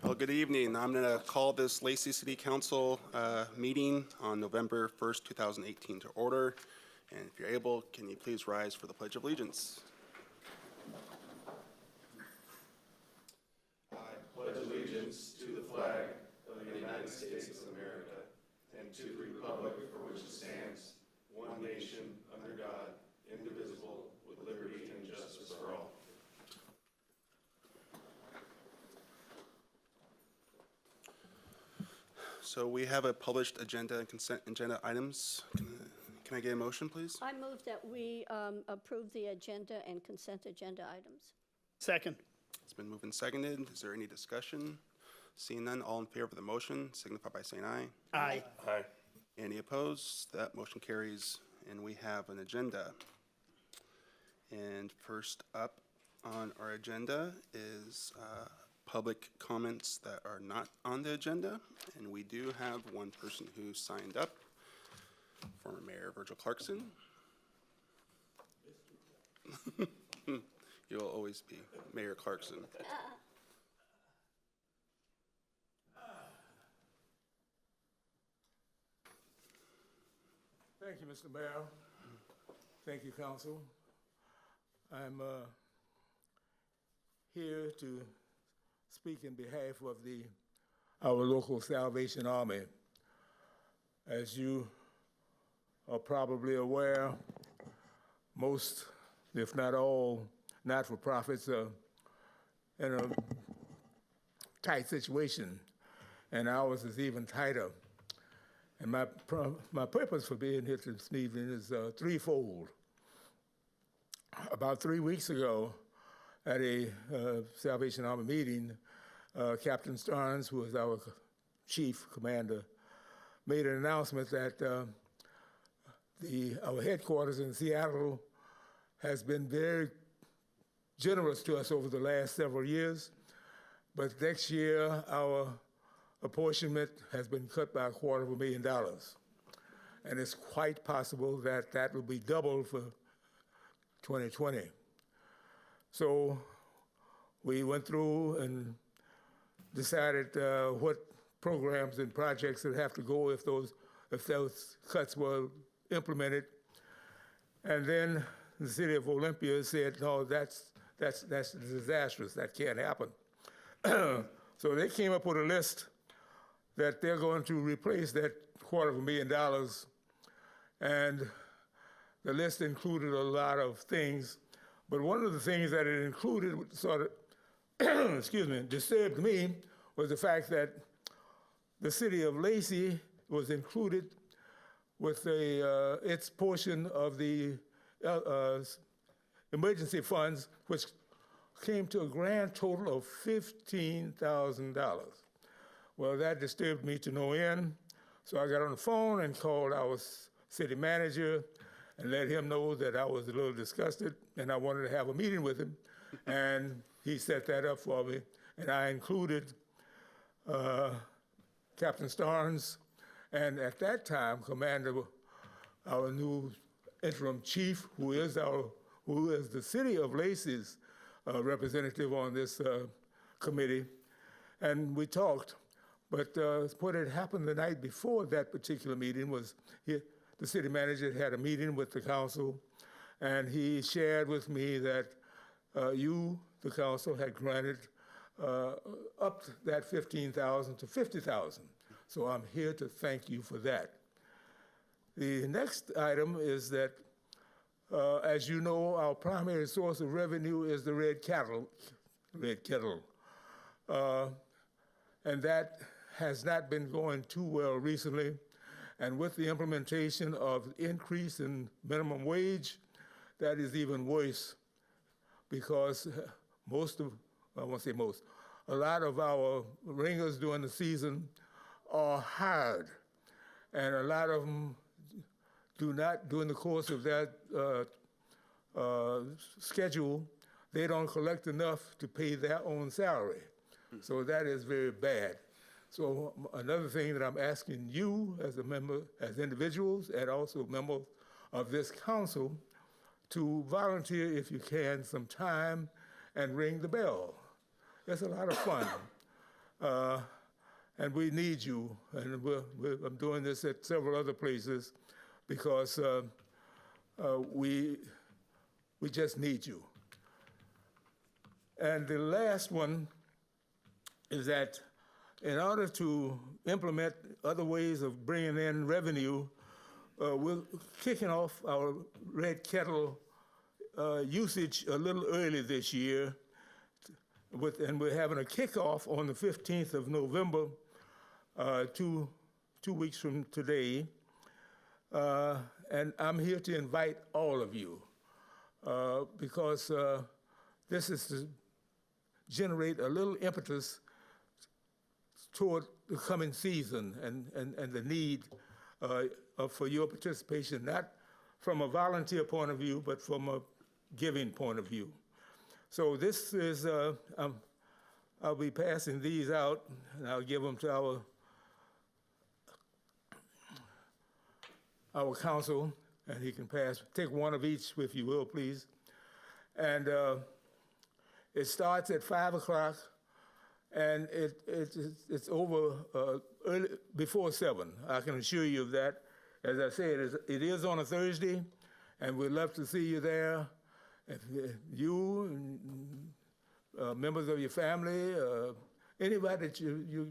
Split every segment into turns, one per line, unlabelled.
Well, good evening. I'm going to call this Lacey City Council meeting on November 1st, 2018 to order. And if you're able, can you please rise for the Pledge of Allegiance? I pledge allegiance to the flag of the United States of America and to the republic for which it stands, one nation, under God, indivisible, with liberty and justice for all. So we have a published agenda and consent agenda items. Can I get a motion, please?
I move that we approve the agenda and consent agenda items.
Second.
It's been moved and seconded. Is there any discussion? Seeing none, all in favor of the motion signify by saying aye.
Aye.
Aye. Any opposed? That motion carries, and we have an agenda. And first up on our agenda is public comments that are not on the agenda, and we do have one person who signed up, former Mayor Virgil Clarkson. You'll always be Mayor Clarkson.
Thank you, Mr. Mayor. Thank you, Council. I'm here to speak in behalf of our local Salvation Army. As you are probably aware, most, if not all, not-for-profits are in a tight situation, and ours is even tighter. And my purpose for being here this evening is threefold. About 3 weeks ago, at a Salvation Army meeting, Captain Starnes, who is our chief commander, made an announcement that our headquarters in Seattle has been very generous to us over the last several years, but next year our apportionment has been cut by $250,000. And it's quite possible that that will be doubled for 2020. So we went through and decided what programs and projects would have to go if those cuts were implemented. And then the city of Olympia said, no, that's disastrous, that can't happen. So they came up with a list that they're going to replace that $250,000, and the list included a lot of things, but one of the things that it included sort of, excuse me, disturbed me was the fact that the city of Lacey was included with its portion of the emergency funds, which came to a grand total of $15,000. Well, that disturbed me to no end, so I got on the phone and called our city manager and let him know that I was a little disgusted and I wanted to have a meeting with him, and he set that up for me, and I included Captain Starnes, and at that time, our new interim chief, who is the city of Lacey's representative on this committee, and we talked. But what had happened the night before that particular meeting was the city manager had a meeting with the council, and he shared with me that the council, had granted up that $15,000 to $50,000. So I'm here to thank you for that. The next item is that, as you know, our primary source of revenue is the red kettle. And that has not been going too well recently. And with the implementation of increase in minimum wage, that is even worse, because a lot of our ringers during the season are hired, and a lot of them do not, during the course of that schedule, they don't collect enough to pay their own salary. So that is very bad. So another thing that I'm asking you as a member, as individuals, and also members of this council, to volunteer, if you can, some time and ring the bell. It's a lot of fun. and we need you. And I'm doing this at several other places because we just need you. And the last one is that in order to implement other ways of bringing in revenue, we're kicking off our red kettle usage a little early this year, and we're having a kickoff on the 15th of November, 2 weeks from today. And I'm here to invite all of you because this is to generate a little impetus toward the coming season and the need for your participation, not from a volunteer point of view, but from a giving point of view. So this is, I'll be passing these out, and I'll give them to our council, and he can take one of each if you will, please. And it starts at 5 o'clock, and it's over early, before 7. I can assure you of that. As I said, it is on a Thursday, and we'd love to see you there. If you and members of your family, anybody that you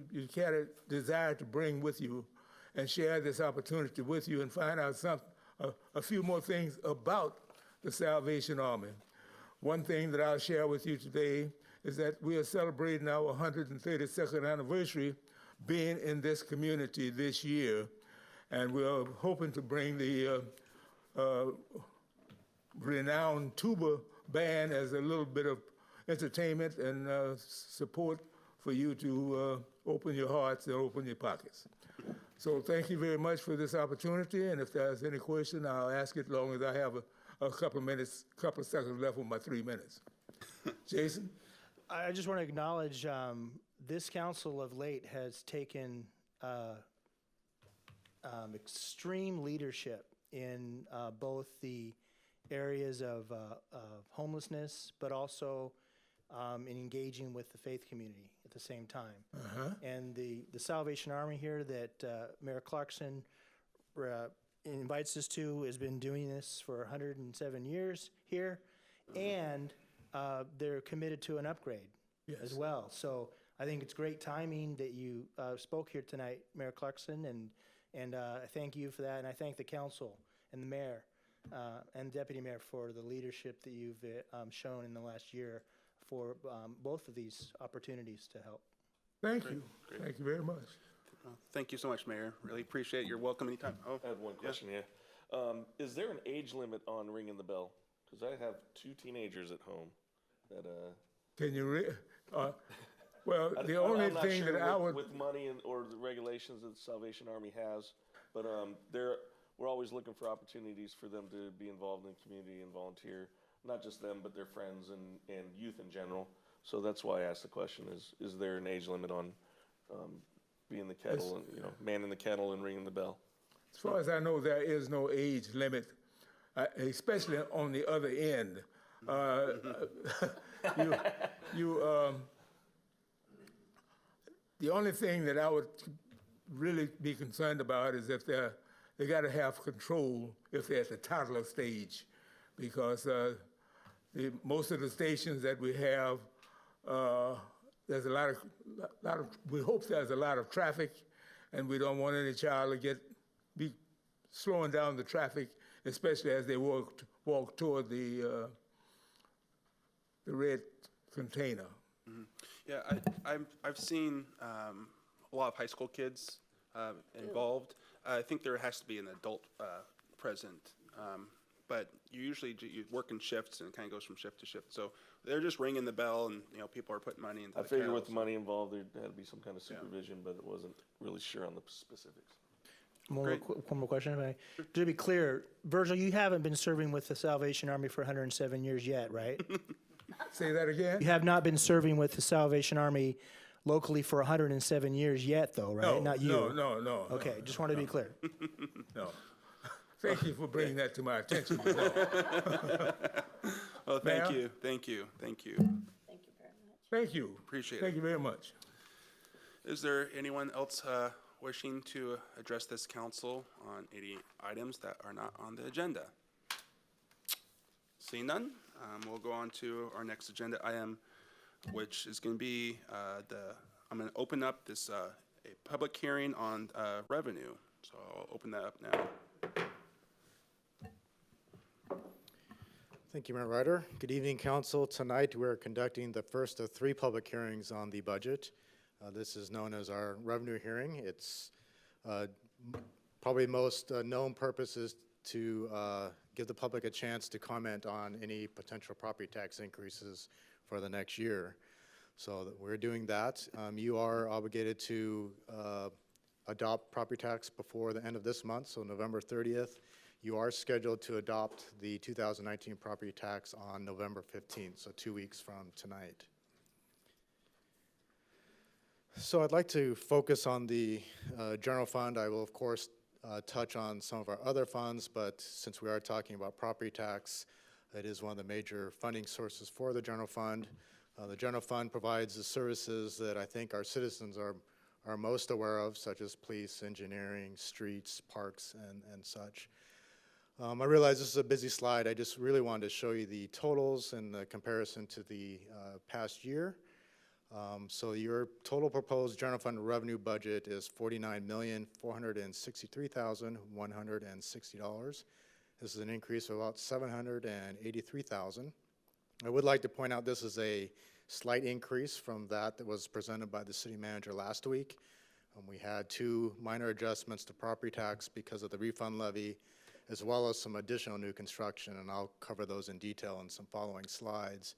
desire to bring with you and share this opportunity with you and find out a few more things about the Salvation Army. One thing that I'll share with you today is that we are celebrating our 132nd anniversary being in this community this year, and we're hoping to bring the renowned tuba band as a little bit of entertainment and support for you to open your hearts and open your pockets. So thank you very much for this opportunity, and if there's any question, I'll ask it as long as I have a couple of seconds left with my 3 minutes. Jason?
I just want to acknowledge this council of late has taken extreme leadership in both the areas of homelessness, but also in engaging with the faith community at the same time. And the Salvation Army here that Mayor Clarkson invites us to has been doing this for 107 years here, and they're committed to an upgrade as well. So I think it's great timing that you spoke here tonight, Mayor Clarkson, and I thank you for that, and I thank the council and the mayor and deputy mayor for the leadership that you've shown in the last year for both of these opportunities to help.
Thank you. Great. Thank you very much.
Thank you so much, Mayor. Really appreciate your welcome anytime. Oh,
I have one question, yeah. Is there an age limit on ringing the bell? Because I have 2 teenagers at home that,
Can you well, the only
I'm not
thing
sure
that I would...
with money or the regulations that the Salvation Army has, but we're always looking for opportunities for them to be involved in the community and volunteer. Not just them, but their friends and youth in general. So that's why I asked the question: is there an age limit on being the kettle, and manning the kettle and ringing the bell?
As far as I know, there is no age limit, especially on the other end. The only thing that I would really be concerned about is if they got to have control if they're at the toddler stage, because most of the stations that we have, there's a lot of. We hope there's a lot of traffic, and we don't want any child to be slowing down the traffic, especially as they walk toward the red container.
Mm-hmm. Yeah, I've seen a lot of high school kids involved. I think there has to be an adult present, but you work in shifts, and it kind of goes from shift to shift. So they're just ringing the bell, and people are putting money into.
I figured with the money involved, there had to be some kind of supervision, but it wasn't really sure on the specifics.
One more question, if I may. To be clear, Virgil, you haven't been serving with the Salvation Army for 107 years yet, right?
Say that again?
You have not been serving with the Salvation Army locally for 107 years yet, though, right?
No,
Not you.
No.
Okay, just wanted to be clear.
No. Thank you for bringing that to my attention. No.
Well, thank
Ma'am?
you.
Thank you very much.
Thank you.
Appreciate it.
Thank you very much.
Is there anyone else wishing to address this council on any items that are not on the agenda? Seeing none, we'll go on to our next agenda item, which is going to be I'm going to open up this a public hearing on revenue. So I'll open that up now.
Thank you, Mayor Ryder. Good evening, Council. Tonight, we're conducting the first of 3 public hearings on the budget. This is known as our revenue hearing. It's probably most known purpose is to give the public a chance to comment on any potential property tax increases for the next year. So we're doing that. You are obligated to adopt property tax before the end of this month, so November 30th. You are scheduled to adopt the 2019 property tax on November 15th, so 2 weeks from tonight. So I'd like to focus on the general fund. I will, of course, touch on some of our other funds, but since we are talking about property tax, it is one of the major funding sources for the general fund. The general fund provides the services that I think our citizens are most aware of, such as police, engineering, streets, parks, and such. I realize this is a busy slide. I just really wanted to show you the totals and the comparison to the past year. So your total proposed general fund revenue budget is $49,463,160. This is an increase of about $783,000. I would like to point out this is a slight increase from that was presented by the city manager last week. We had 2 minor adjustments to property tax because of the refund levy, as well as some additional new construction, and I'll cover those in detail in some following slides.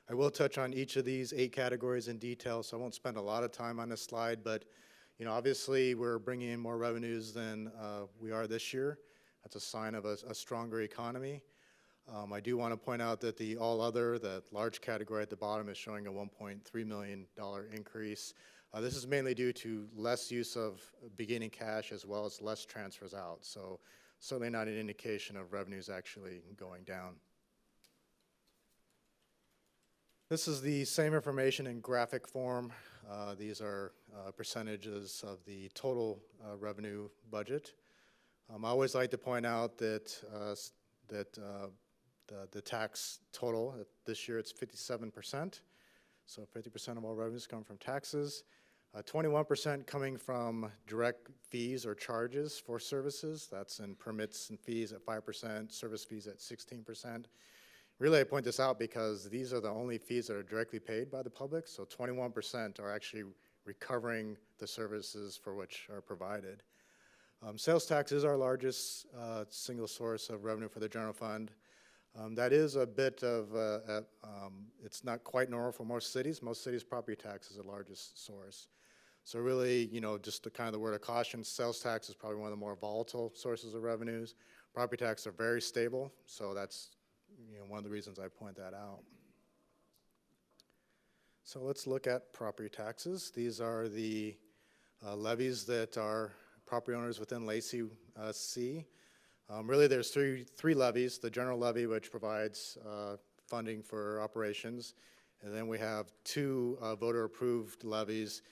I will touch on each of these 8 categories in detail, so I won't spend a lot of time on this slide, but obviously we're bringing in more revenues than we are this year. That's a sign of a stronger economy. I do want to point out that the all other, the large category at the bottom, is showing a $1.3 million increase. This is mainly due to less use of beginning cash as well as less transfers out. So certainly not an indication of revenues actually going down. This is the same information in graphic form. These are percentages of the total revenue budget. I always like to point out that the tax total, this year it's 57%. So 50% of all revenues come from taxes. 21% coming from direct fees or charges for services. That's in permits and fees at 5%, service fees at 16%. Really, I point this out because these are the only fees that are directly paid by the public, so 21% are actually recovering the services for which are provided. Sales tax is our largest single source of revenue for the general fund. That is a bit of, it's not quite normal for most cities. Most cities' property tax is the largest source. So really, just the kind of the word of caution, sales tax is probably one of the more volatile sources of revenues. Property tax are very stable, so that's one of the reasons I point that out. So let's look at property taxes. These are the levies that our property owners within Lacey see. Really, there's three levies: the general levy, which provides funding for operations, and then we have 2 voter-approved levies.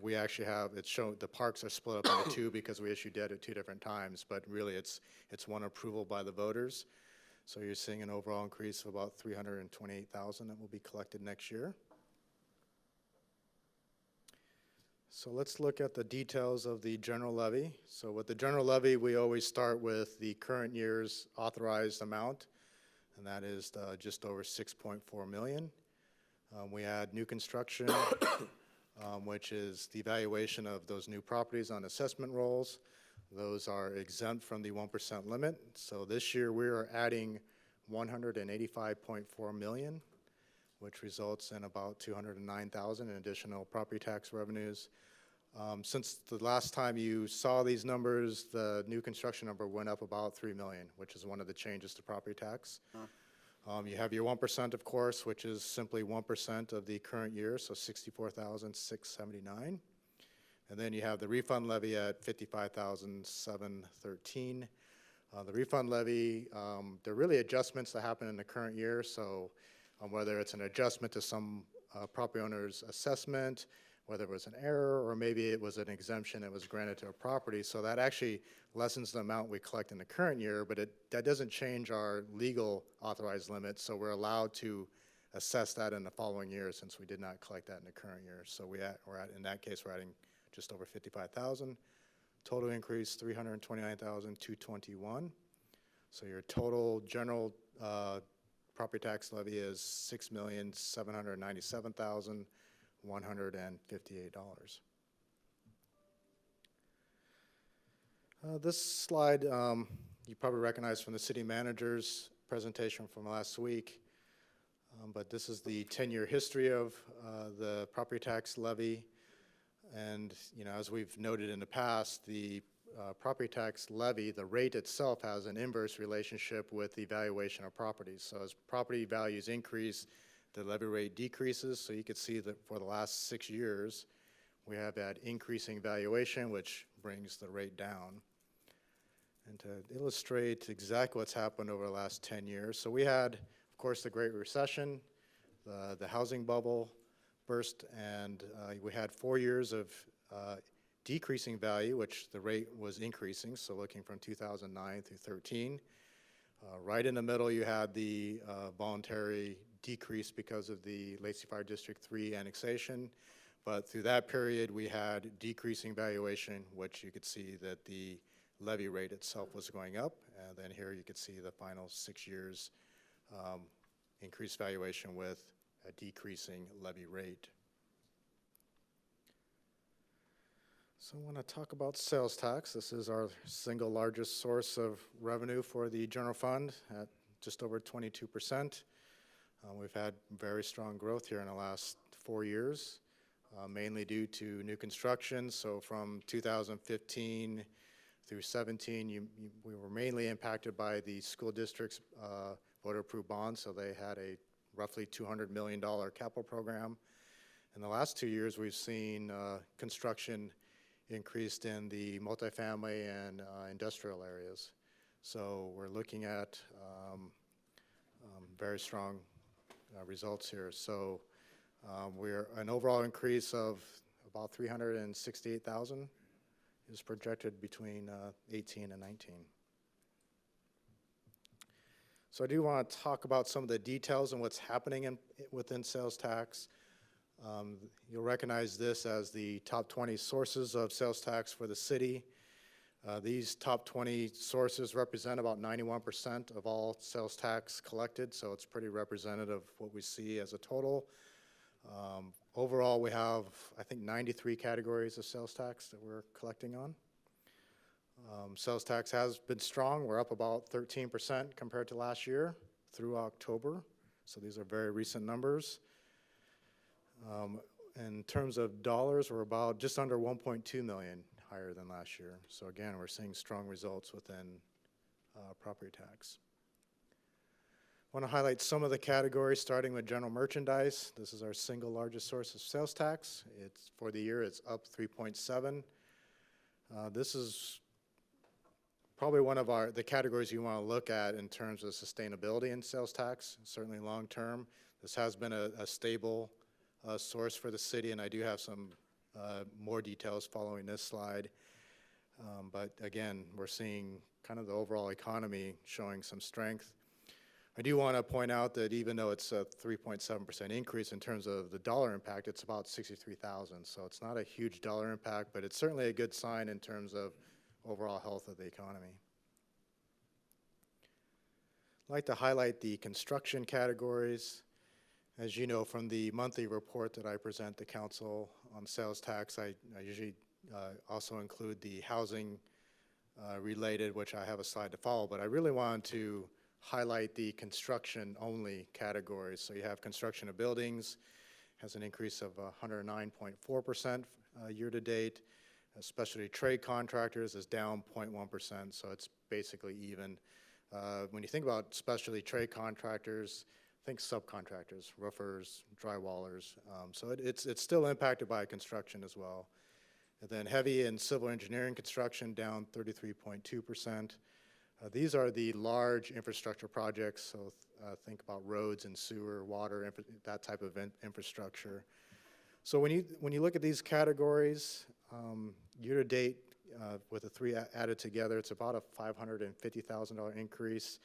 We actually have, it's shown, the parks are split up into 2 because we issued debt at 2 different times, but really it's one approval by the voters. So you're seeing an overall increase of about $328,000 that will be collected next year. So let's look at the details of the general levy. So with the general levy, we always start with the current year's authorized amount, and that is just over $6.4 million. We add new construction, which is the valuation of those new properties on assessment rolls. Those are exempt from the 1% limit. So this year we are adding $185.4 million, which results in about $209,000 in additional property tax revenues. Since the last time you saw these numbers, the new construction number went up about $3 million, which is one of the changes to property tax. You have your 1%, of course, which is simply 1% of the current year, so $64,679. And then you have the refund levy at $55,713. The refund levy, there are really adjustments that happen in the current year, so whether it's an adjustment to some property owner's assessment, whether it was an error or maybe it was an exemption that was granted to a property. So that actually lessens the amount we collect in the current year, but that doesn't change our legal authorized limit, so we're allowed to assess that in the following year since we did not collect that in the current year. So in that case, we're adding just over 55,000. Total increase, 329,221. So your total general property tax levy is $6,797,158. This slide you probably recognize from the city manager's presentation from last week, but this is the 10-year history of the property tax levy. And as we've noted in the past, the property tax levy, the rate itself has an inverse relationship with the valuation of properties. So as property values increase, the levy rate decreases. So you can see that for the last 6 years, we have had increasing valuation, which brings the rate down. And to illustrate exactly what's happened over the last 10 years, so we had, of course, the Great Recession, the housing bubble burst, and we had 4 years of decreasing value, which the rate was increasing, so looking from 2009 through 13. Right in the middle, you had the voluntary decrease because of the Lacey Fire District 3 annexation, but through that period, we had decreasing valuation, which you could see that the levy rate itself was going up, and then here you could see the final 6 years increased valuation with a decreasing levy rate. So I want to talk about sales tax. This is our single largest source of revenue for the general fund at just over 22%. We've had very strong growth here in the last 4 years, mainly due to new construction. So from 2015 through 17, we were mainly impacted by the school district's voter-approved bonds, so they had a roughly $200 million capital program. In the last 2 years, we've seen construction increased in the multifamily and industrial areas. So we're looking at very strong results here. So we're an overall increase of about 368,000 is projected between 18 and 19. So I do want to talk about some of the details and what's happening within sales tax. You'll recognize this as the top 20 sources of sales tax for the city. These top 20 sources represent about 91% of all sales tax collected, so it's pretty representative of what we see as a total. Overall, we have, I think, 93 categories of sales tax that we're collecting on. Sales tax has been strong. We're up about 13% compared to last year through October, so these are very recent numbers. In terms of dollars, we're about just under 1.2 million higher than last year. So again, we're seeing strong results within property tax. I want to highlight some of the categories, starting with general merchandise. This is our single largest source of sales tax. For the year, it's up 3.7. This is probably one of the categories you want to look at in terms of sustainability in sales tax, certainly long term. This has been a stable source for the city, and I do have some more details following this slide. But again, we're seeing kind of the overall economy showing some strength. I do want to point out that even though it's a 3.7% increase in terms of the dollar impact, it's about 63,000. So it's not a huge dollar impact, but it's certainly a good sign in terms of overall health of the economy. I'd like to highlight the construction categories. As you know from the monthly report that I present to council on sales tax, I usually also include the housing related, which I have a slide to follow, but I really wanted to highlight the construction only categories. So you have construction of buildings, has an increase of 109.4% year to date. Specialty trade contractors is down 0.1%, so it's basically even. When you think about specialty trade contractors, think subcontractors, roofers, drywallers. So it's still impacted by construction as well. And then heavy and civil engineering construction down 33.2%. These are the large infrastructure projects, so think about roads and sewer, water, that type of infrastructure. So when you look at these categories, year-to-date, with the three added together, it's about a $550,000 increase.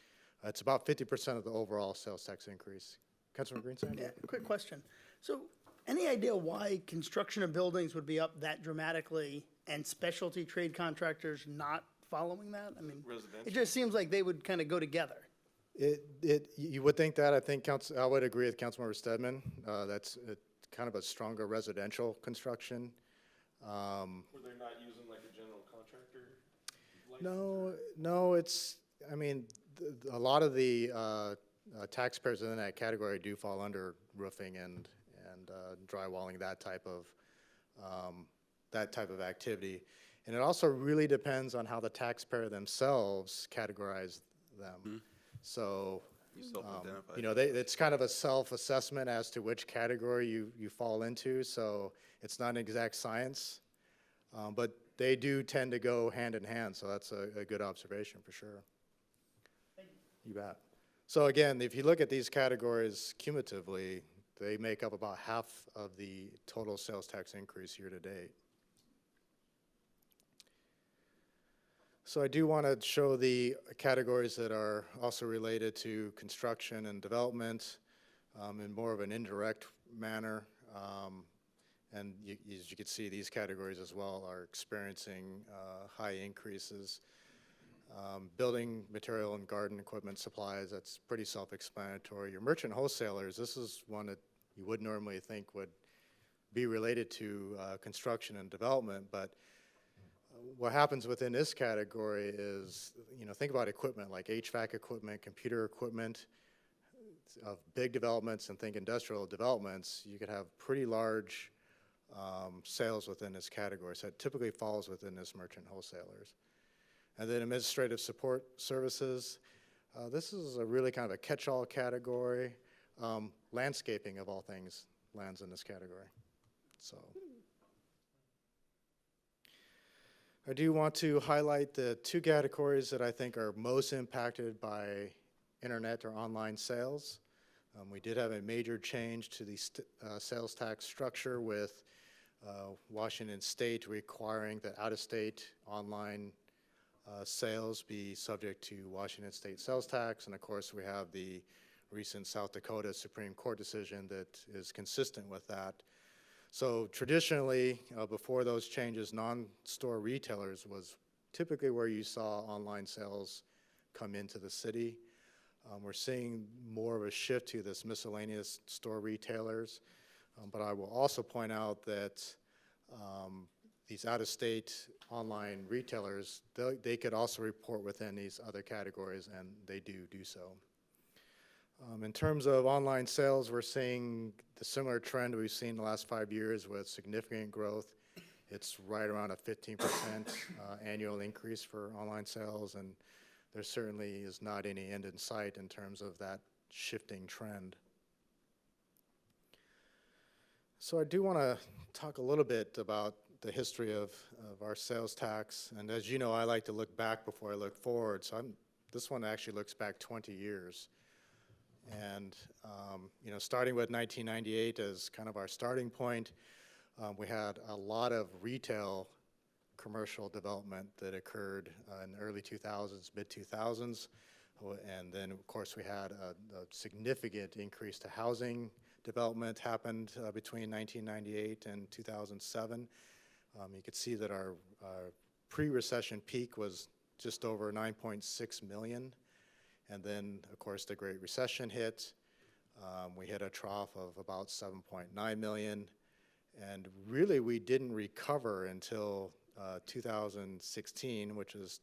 It's about 50% of the overall sales tax increase. Councilman Greensand?
Yeah, quick question. So, any idea why construction of buildings would be up that dramatically and specialty trade contractors not following that? I mean, it just seems like they would kind of go together.
You would think that. I think I would agree with Councilmember Stedman. That's kind of a stronger residential construction.
Were they not using like a general contractor license?
No, I mean, a lot of the taxpayers in that category do fall under roofing and drywalling, that type of activity. And it also really depends on how the taxpayer themselves categorize them. So,
You self-identify.
it's kind of a self-assessment as to which category you fall into, so it's not an exact science. But they do tend to go hand in hand, so that's a good observation for sure. You bet. So again, if you look at these categories cumulatively, they make up about half of the total sales tax increase year to date. So I do want to show the categories that are also related to construction and development in more of an indirect manner. And as you can see, these categories as well are experiencing high increases. Building material and garden equipment supplies, that's pretty self-explanatory. Your merchant wholesalers, this is one that you would normally think would be related to construction and development, but what happens within this category is, think about equipment like HVAC equipment, computer equipment, of big developments, and think industrial developments, you could have pretty large sales within this category. So it typically falls within this merchant wholesalers. And then administrative support services, this is a really kind of a catch-all category. Landscaping, of all things, lands in this category. So I do want to highlight the two categories that I think are most impacted by internet or online sales. We did have a major change to the sales tax structure with Washington State requiring that out-of-state online sales be subject to Washington State sales tax. And of course, we have the recent South Dakota Supreme Court decision that is consistent with that. So traditionally, before those changes, non-store retailers was typically where you saw online sales come into the city. We're seeing more of a shift to this miscellaneous store retailers. But I will also point out that these out-of-state online retailers, they could also report within these other categories, and they do so. In terms of online sales, we're seeing the similar trend we've seen the last 5 years with significant growth. It's right around a 15% annual increase for online sales, and there certainly is not any end in sight in terms of that shifting trend. So I do want to talk a little bit about the history of our sales tax. And as you know, I like to look back before I look forward. So this one actually looks back 20 years. And, starting with 1998 as kind of our starting point, we had a lot of retail commercial development that occurred in the early 2000s, mid-2000s. And then, of course, we had a significant increase to housing development happened between 1998 and 2007. You could see that our pre-recession peak was just over 9.6 million. And then, of course, the Great Recession hit. We hit a trough of about 7.9 million. And really, we didn't recover until 2016, which is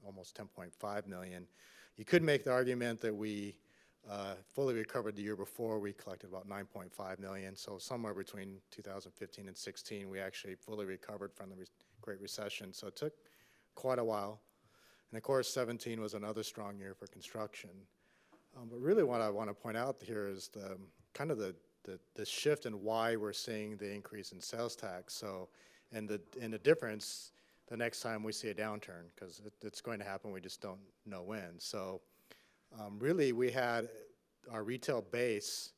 almost 10.5 million. You could make the argument that we fully recovered the year before. We collected about 9.5 million. So somewhere between 2015 and 16, we actually fully recovered from the Great Recession. So it took quite a while. And of course, 17 was another strong year for construction. But really what I want to point out here is the kind of the shift in why we're seeing the increase in sales tax. So, and the difference the next time we see a downturn, because it's going to happen, we just don't know when. So really we had our retail base,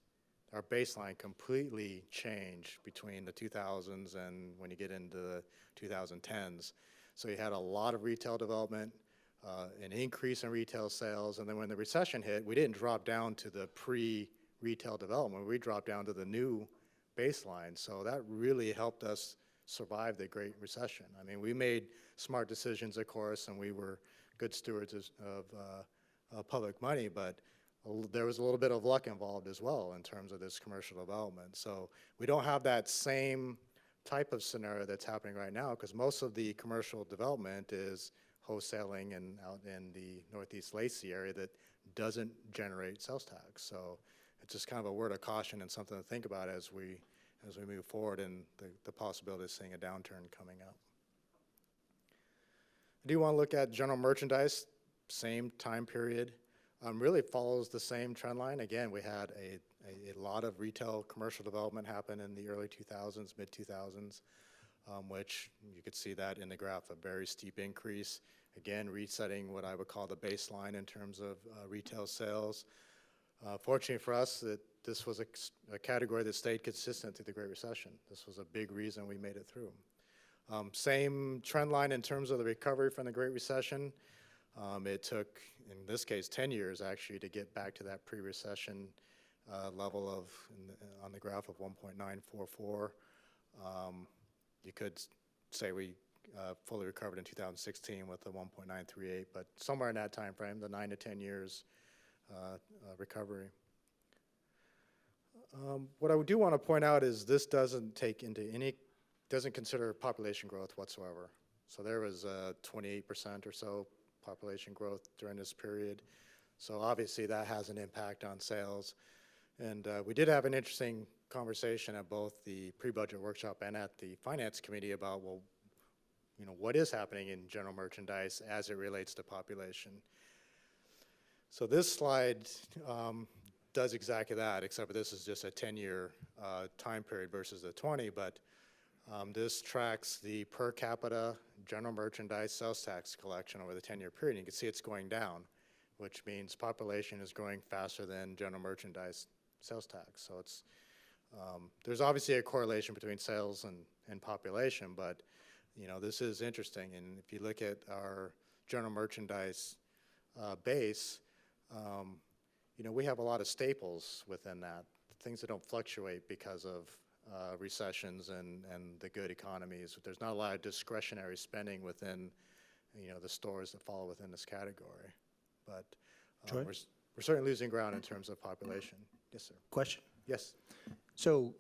our baseline completely changed between the 2000s and when you get into the 2010s. So you had a lot of retail development, an increase in retail sales, and then when the recession hit, we didn't drop down to the pre-retail development, we dropped down to the new baseline. So that really helped us survive the Great Recession. I mean, we made smart decisions, of course, and we were good stewards of public money, but there was a little bit of luck involved as well in terms of this commercial development. So we don't have that same type of scenario that's happening right now, because most of the commercial development is wholesaling and out in the Northeast Lacey area that doesn't generate sales tax. So it's just kind of a word of caution and something to think about as we move forward and the possibility of seeing a downturn coming up. I do want to look at general merchandise, same time period. Really follows the same trend line. Again, we had a lot of retail commercial development happen in the early 2000s, mid 2000s, which you could see that in the graph, a very steep increase. Again, resetting what I would call the baseline in terms of retail sales. Fortunately for us, that this was a category that stayed consistent through the Great Recession. This was a big reason we made it through. Same trend line in terms of the recovery from the Great Recession. It took, in this case, 10 years actually to get back to that pre-recession level of, on the graph of 1.944. You could say we fully recovered in 2016 with the 1.938, but somewhere in that time frame, the 9 to 10 years recovery. What I do want to point out is this doesn't consider population growth whatsoever. So there was 28% or so population growth during this period. So obviously that has an impact on sales. And we did have an interesting conversation at both the pre-budget workshop and at the finance committee about, well, you know, what is happening in general merchandise as it relates to population. So this slide does exactly that, except this is just a 10-year time period versus a 20, but this tracks the per capita general merchandise sales tax collection over the 10-year period. You can see it's going down, which means population is growing faster than general merchandise sales tax. So it's there's obviously a correlation between sales and population, but you know, this is interesting. And if you look at our general merchandise base, you know, we have a lot of staples within that, things that don't fluctuate because of recessions and the good economies. There's not a lot of discretionary spending within, you know, the stores that fall within this category. But we're certainly losing ground in terms of population. Yes, sir.
Question?
Yes.
So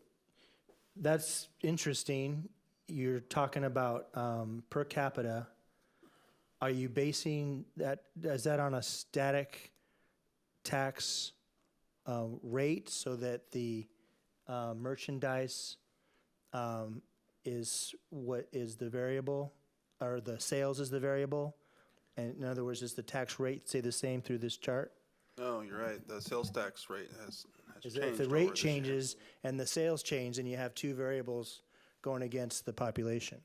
that's interesting. You're talking about per capita. Are you basing that, is that on a static tax rate so that the merchandise is what is the variable, or the sales is the variable? And in other words, does the tax rate stay the same through this chart?
No, you're right. The sales tax rate has
Is
changed.
that if the
over
rate
this year.
changes and the sales change, then you have two variables going against the population?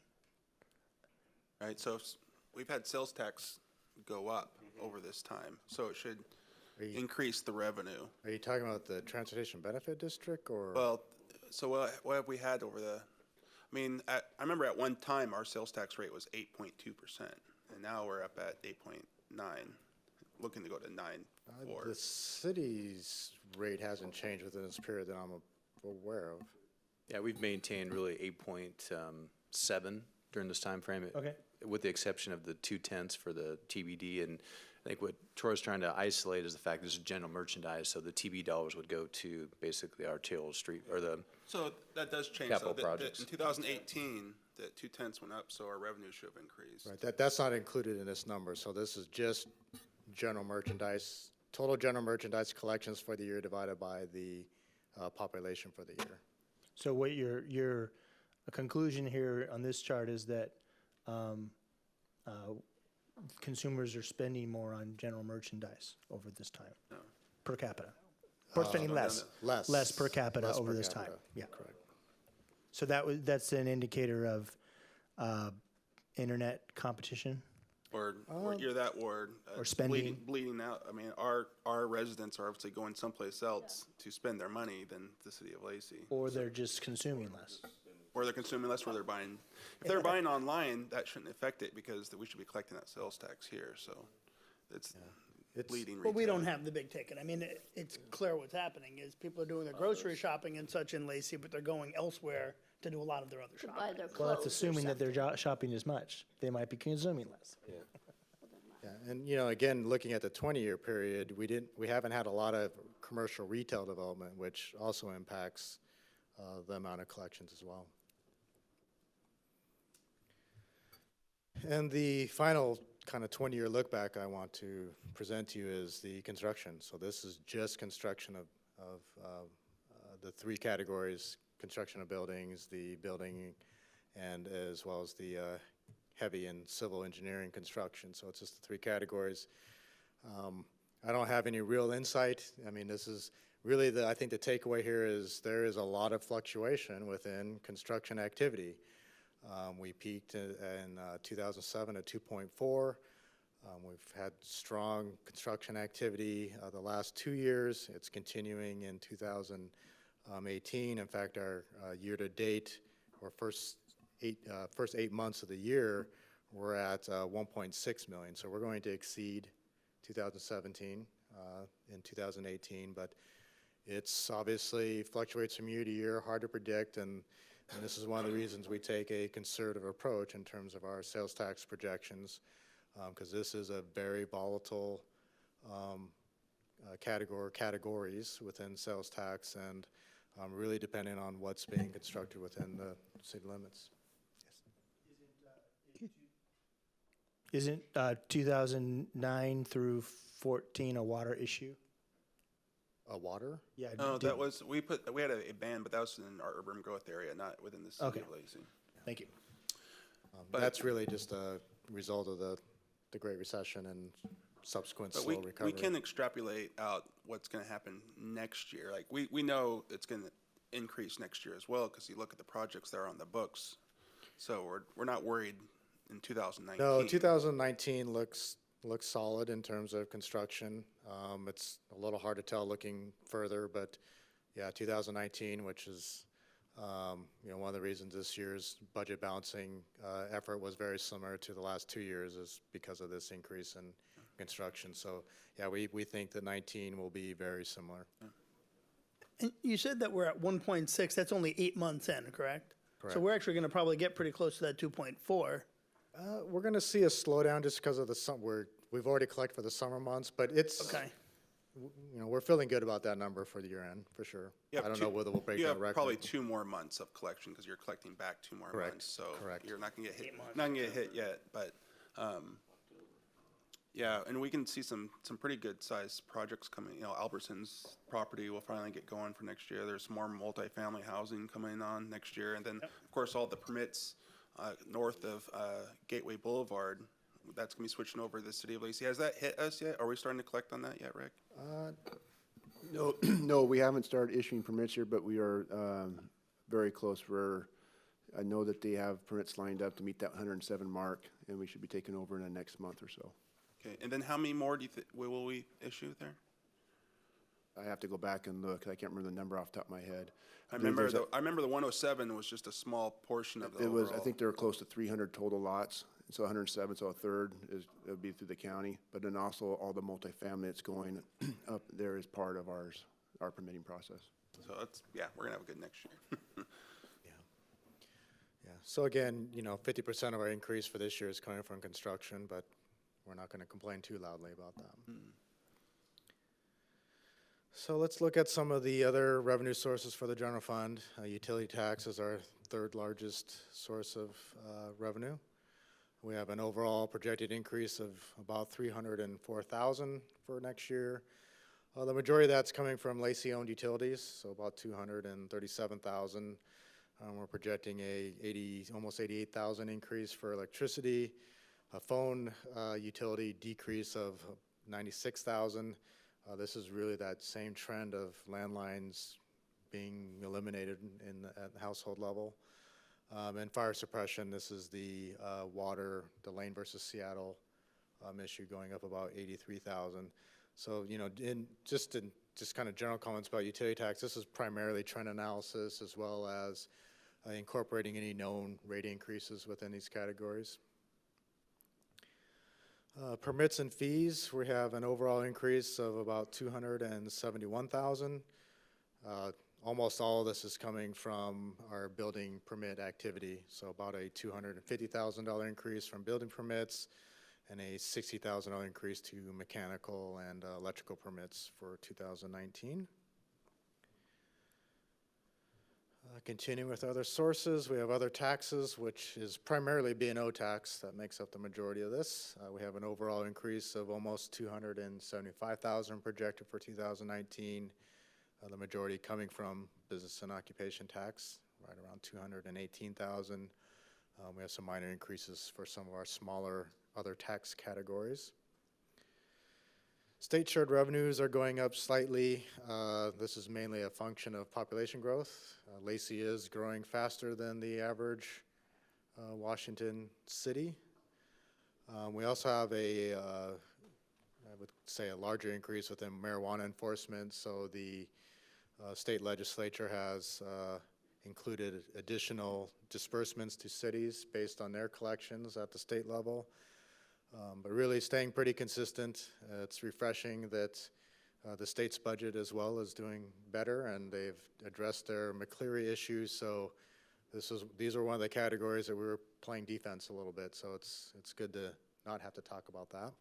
Right, so we've had sales tax go up over this time, so it should increase the revenue.
Are you talking about the Transportation Benefit District or?
Well, so what have we had over the, I mean, I remember at one time our sales tax rate was 8.2%, and now we're up at 8.9, looking to go to 9.4.
The city's rate hasn't changed within this period that I'm aware of.
Yeah, we've maintained really 8.7 during this time frame.
Okay.
With the exception of the 2/10 for the TBD. And I think what Troy's trying to isolate is the fact this is general merchandise, so the TB dollars would go to basically our Taylor Street, or the
So that does change.
Capital
though.
projects.
In 2018, the 2/10 went up, so our revenue should have increased.
Right, that's not included in this number, so this is just general merchandise, total general merchandise collections for the year divided by the population for the year.
So what your conclusion here on this chart is that consumers are spending more on general merchandise over this time, per capita. Or spending less. Less per capita
Less
over
per
this time.
capita.
Yeah.
Correct.
So that's an indicator of internet competition?
Or you're that ward.
Or spending.
Bleeding out. I mean, our residents are obviously going someplace else to spend their money than the city of Lacey.
Or they're just consuming less.
Or they're consuming less, or they're buying. If they're buying online, that shouldn't affect it because we should be collecting that sales tax here, so it's bleeding retail.
But we don't have the big ticket. I mean, it's clear what's happening is people are doing their grocery shopping and such in Lacey, but they're going elsewhere to do a lot of their other
To buy
shopping.
their clothes
Well, that's
or
assuming that they're
something.
shopping as much. They might be consuming less.
Yeah, and again, looking at the 20-year period, we haven't had a lot of commercial retail development, which also impacts the amount of collections as well. And the final kind of 20-year look back I want to present to you is the construction. So this is just construction of the three categories: construction of buildings, the building, and as well as the heavy and civil engineering construction. So it's just the three categories. I don't have any real insight. I mean, this is really I think the takeaway here is there is a lot of fluctuation within construction activity. We peaked in 2007 at 2.4. We've had strong construction activity the last 2 years. It's continuing in 2018. In fact, our year-to-date, or first 8 months of the year, we're at 1.6 million. So we're going to exceed 2017 in 2018, but it's obviously fluctuates from year to year, hard to predict, and this is one of the reasons we take a conservative approach in terms of our sales tax projections, because this is a very volatile categories within sales tax, and really depending on what's being constructed within the city limits.
Isn't 2009 through 14 a water issue?
Water?
Yeah.
No, that was, we had a ban, but that was in our urban growth area, not within the city
Okay.
of Lacey.
Thank you.
That's really just a result of the Great Recession and subsequent
But
slow recovery.
we can extrapolate out what's gonna happen next year. Like, we know it's gonna increase next year as well, because you look at the projects that are on the books. So we're not worried in 2019.
No, 2019 looks solid in terms of construction. It's a little hard to tell looking further, but yeah, 2019, which is one of the reasons this year's budget balancing effort was very similar to the last 2 years, is because of this increase in construction. So yeah, we think that 19 will be very similar.
And you said that we're at 1.6, that's only 8 months in, correct?
Correct.
So we're actually gonna probably get pretty close to that 2.4.
We're going to see a slowdown just because of we've already collected for the summer months, but it's
Okay.
We're feeling good about that number for the year end for sure.
You have
I don't know whether we'll break
You
that
have
record.
probably 2 more months of collection, because you're collecting back 2 more
Correct,
months. So
correct.
you're not gonna get hit, not gonna get hit yet, but, yeah, and we can see some pretty good sized projects coming. Albertson's property will finally get going for next year. There's more multifamily housing coming on next year. And then, of course, all the permits north of Gateway Boulevard, that's gonna be switching over to the city of Lacey. Has that hit us yet? Are we starting to collect on that yet, Rick?
No, no, we haven't started issuing permits here, but we are very close. I know that they have permits lined up to meet that 107 mark, and we should be taking over in the next month or so.
Okay, and then how many more do you will we issue there?
I have to go back and look. I can't remember the number off the top of my head.
I remember the 107 was just a small portion of the
It was, I
overall.
think there were close to 300 total lots, so 107, so a third would be through the county. But then also all the multifamily that's going up there is part of our permitting process.
So we're gonna have a good next year.
Yeah. So again, 50% of our increase for this year is coming from construction, but we're not going to complain too loudly about that. So let's look at some of the other revenue sources for the general fund. Utility tax is our third largest source of revenue. We have an overall projected increase of about $304,000 for next year. The majority of that's coming from Lacey-owned utilities, so about $237,000. We're projecting almost $88,000 increase for electricity, a phone utility decrease of $96,000. This is really that same trend of landlines being eliminated at the household level. And fire suppression, this is the water, the Lane versus Seattle issue going up about 83,000. So, you know, just kind of general comments about utility tax, this is primarily trend analysis as well as incorporating any known rate increases within these categories. Permits and fees, we have an overall increase of about 271,000. Almost all of this is coming from our building permit activity. So about a $250,000 increase from building permits and a $60,000 increase to mechanical and electrical permits for 2019. Continuing with other sources, we have other taxes, which is primarily B&O tax that makes up the majority of this. We have an overall increase of almost 275,000 projected for 2019. The majority coming from business and occupation tax, right around 218,000. We have some minor increases for some of our smaller other tax categories. State shared revenues are going up slightly. This is mainly a function of population growth. Lacey is growing faster than the average Washington city. We also have I would say a larger increase within marijuana enforcement. So the state legislature has included additional disbursements to cities based on their collections at the state level. But really staying pretty consistent. It's refreshing that the state's budget as well is doing better, and they've addressed their McCleary issues. So these are one of the categories that we were playing defense a little bit. So it's good to not have to talk about that.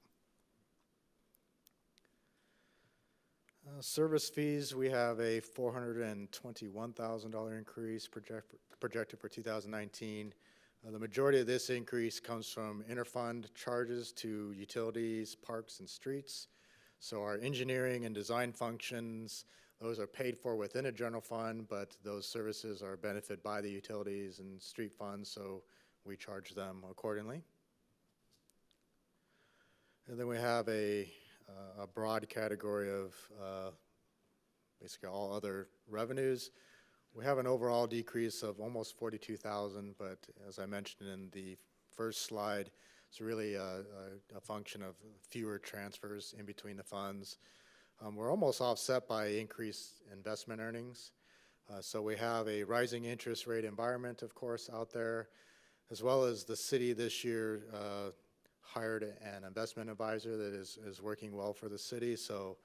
Service fees, we have a $421,000 increase projected for 2019. The majority of this increase comes from interfund charges to utilities, parks, and streets. So our engineering and design functions, those are paid for within a general fund, but those services are benefited by the utilities and street funds, so we charge them accordingly. And then we have a broad category of basically all other revenues. We have an overall decrease of almost 42,000, but as I mentioned in the first slide, it's really a function of fewer transfers in between the funds. We're almost offset by increased investment earnings. So we have a rising interest rate environment, of course, out there, as well as the city this year hired an investment advisor that is working well for the city. So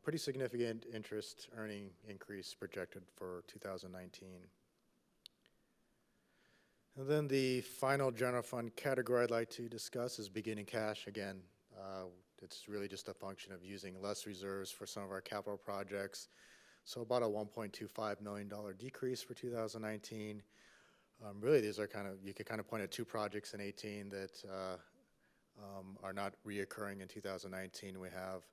pretty significant interest earning increase projected for 2019. And then the final general fund category I'd like to discuss is beginning cash. Again, it's really just a function of using less reserves for some of our capital projects. So about a $1.25 million decrease for 2019. Really, these are you could kind of point at two projects in 18 that are not reoccurring in 2019. We have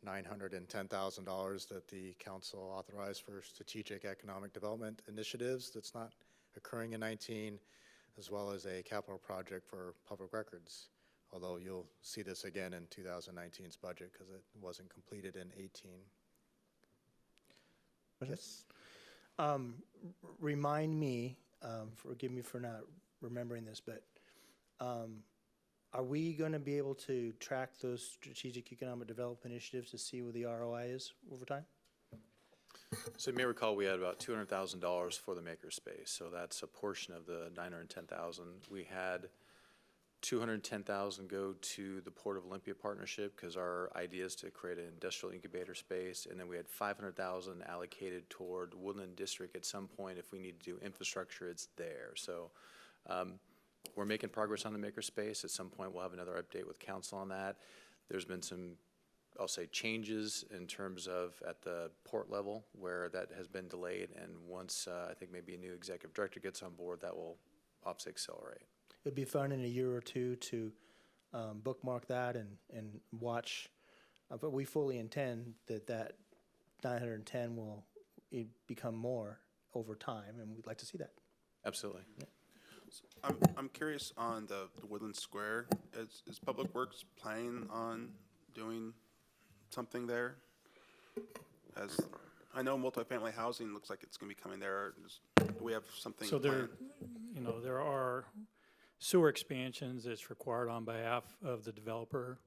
$910,000 that the council authorized for strategic economic development initiatives that's not occurring in 19, as well as a capital project for public records, although you'll see this again in 2019's budget because it wasn't completed in 18.
Yes. Remind me, forgive me for not remembering this, but are we going to be able to track those strategic economic development initiatives to see what the ROI is over time?
So you may recall we had about $200,000 for the makerspace, so that's a portion of the $910,000. We had $210,000 go to the Port of Olympia partnership because our idea is to create an industrial incubator space, and then we had $500,000 allocated toward Woodland District. At some point, if we need to do infrastructure, it's there. So we're making progress on the makerspace. At some point, we'll have another update with council on that. There's been some, I'll say, changes in terms of at the port level where that has been delayed, and once I think maybe a new executive director gets on board, that will obviously accelerate.
It'd be fun in a year or two to bookmark that and watch, but we fully intend that 910 will become more over time, and we'd like to see that.
Absolutely.
Yeah.
I'm curious on the Woodland Square. Is Public Works planning on doing something there? As I know, multifamily housing looks like it's going to be coming there. Do we have something
So
planned?
there are sewer expansions, it's required on behalf of the developer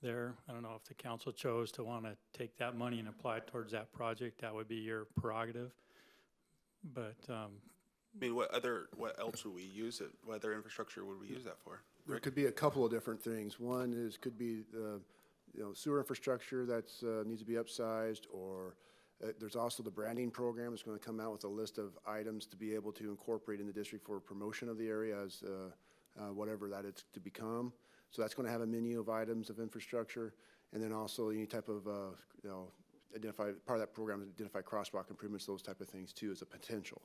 there. I don't know if the council chose to want to take that money and apply it towards that project, that would be your prerogative. But,
I mean, what else would we use it, what other infrastructure would we use that for?
There could be a couple of different things. One is, could be the, sewer infrastructure that's, needs to be upsized, or there's also the branding program is going to come out with a list of items to be able to incorporate in the district for promotion of the area as, whatever that it's to become. So that's going to have a menu of items of infrastructure, and then also any type of, identify, part of that program is identify crosswalk improvements, those type of things too, as a potential.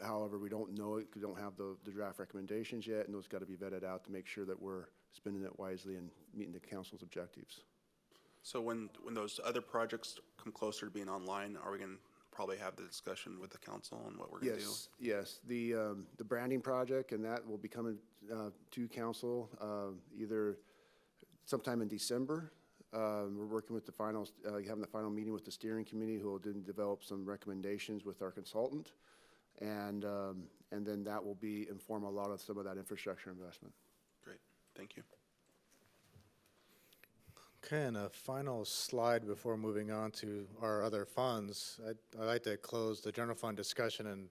However, we don't know it, 'cause we don't have the draft recommendations yet, and those got to be vetted out to make sure that we're spending it wisely and meeting the council's objectives.
So when those other projects come closer to being online, are we going to probably have the discussion with the council on what we're going to do?
Yes, the branding project, and that will be coming to council either sometime in December. We're working with the finals, having the final meeting with the steering committee, who will then develop some recommendations with our consultant, and then that will inform a lot of some of that infrastructure investment.
Great, thank you.
Okay, and a final slide before moving on to our other funds. I'd like to close the general fund discussion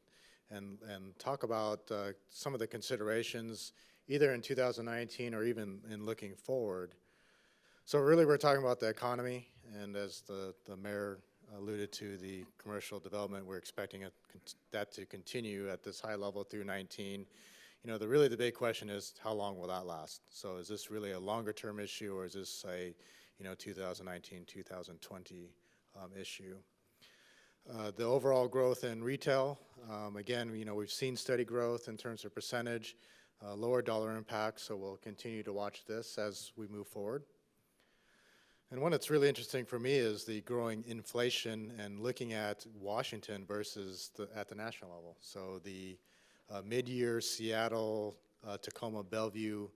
and talk about some of the considerations either in 2019 or even in looking forward. So really we're talking about the economy, and as the mayor alluded to, the commercial development, we're expecting that to continue at this high level through 19. Really the big question is, how long will that last? So is this really a longer term issue, or is this a 2019, 2020 issue? The overall growth in retail, again, we've seen steady growth in terms of percentage, lower dollar impact, so we'll continue to watch this as we move forward. And one that's really interesting for me is the growing inflation and looking at Washington versus at the national level. So the mid-year Seattle, Tacoma, Bellevue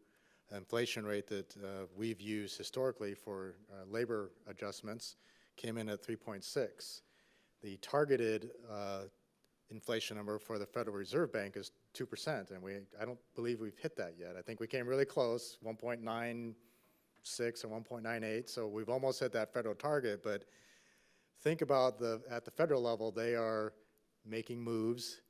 inflation rate that we've used historically for labor adjustments came in at 3.6. The targeted inflation number for the Federal Reserve Bank is 2%, and I don't believe we've hit that yet. I think we came really close, 1.96 or 1.98, so we've almost hit that federal target. But think about at the federal level, they are making moves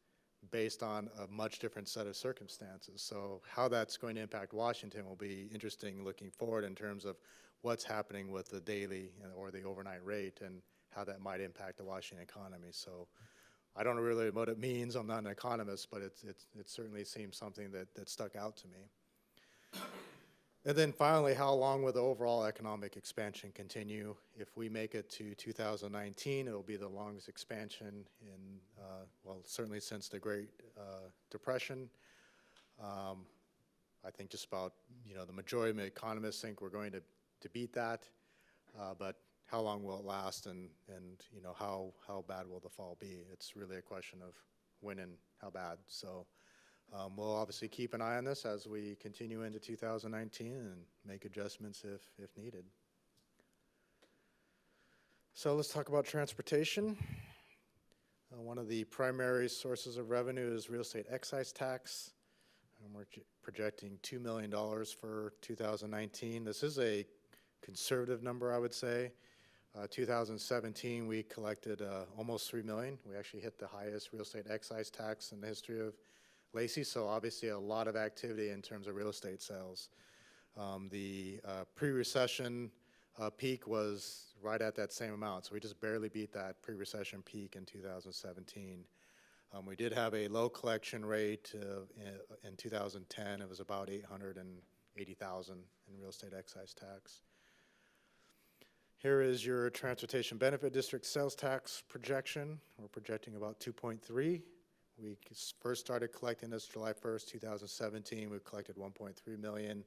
based on a much different set of circumstances. So how that's going to impact Washington will be interesting looking forward in terms of what's happening with the daily or the overnight rate and how that might impact the Washington economy. So I don't know really what it means. I'm not an economist, but it certainly seems something that stuck out to me. And then finally, how long will the overall economic expansion continue? If we make it to 2019, it'll be the longest expansion in, certainly since the Great Depression. I think just about, the majority of economists think we're going to beat that, but how long will it last, and how bad will the fall be? It's really a question of when and how bad. So we'll obviously keep an eye on this as we continue into 2019 and make adjustments if needed. So let's talk about transportation. One of the primary sources of revenue is real estate excise tax, and we're projecting $2 million for 2019. This is a conservative number, I would say. 2017, we collected almost $3 million. We actually hit the highest real estate excise tax in the history of Lacey, so obviously a lot of activity in terms of real estate sales. The pre-recession peak was right at that same amount, so we just barely beat that pre-recession peak in 2017. We did have a low collection rate in 2010. It was about $880,000 in real estate excise tax. Here is your Transportation Benefit District sales tax projection. We're projecting about 2.3. We first started collecting this July 1st, 2017. We collected 1.3 million.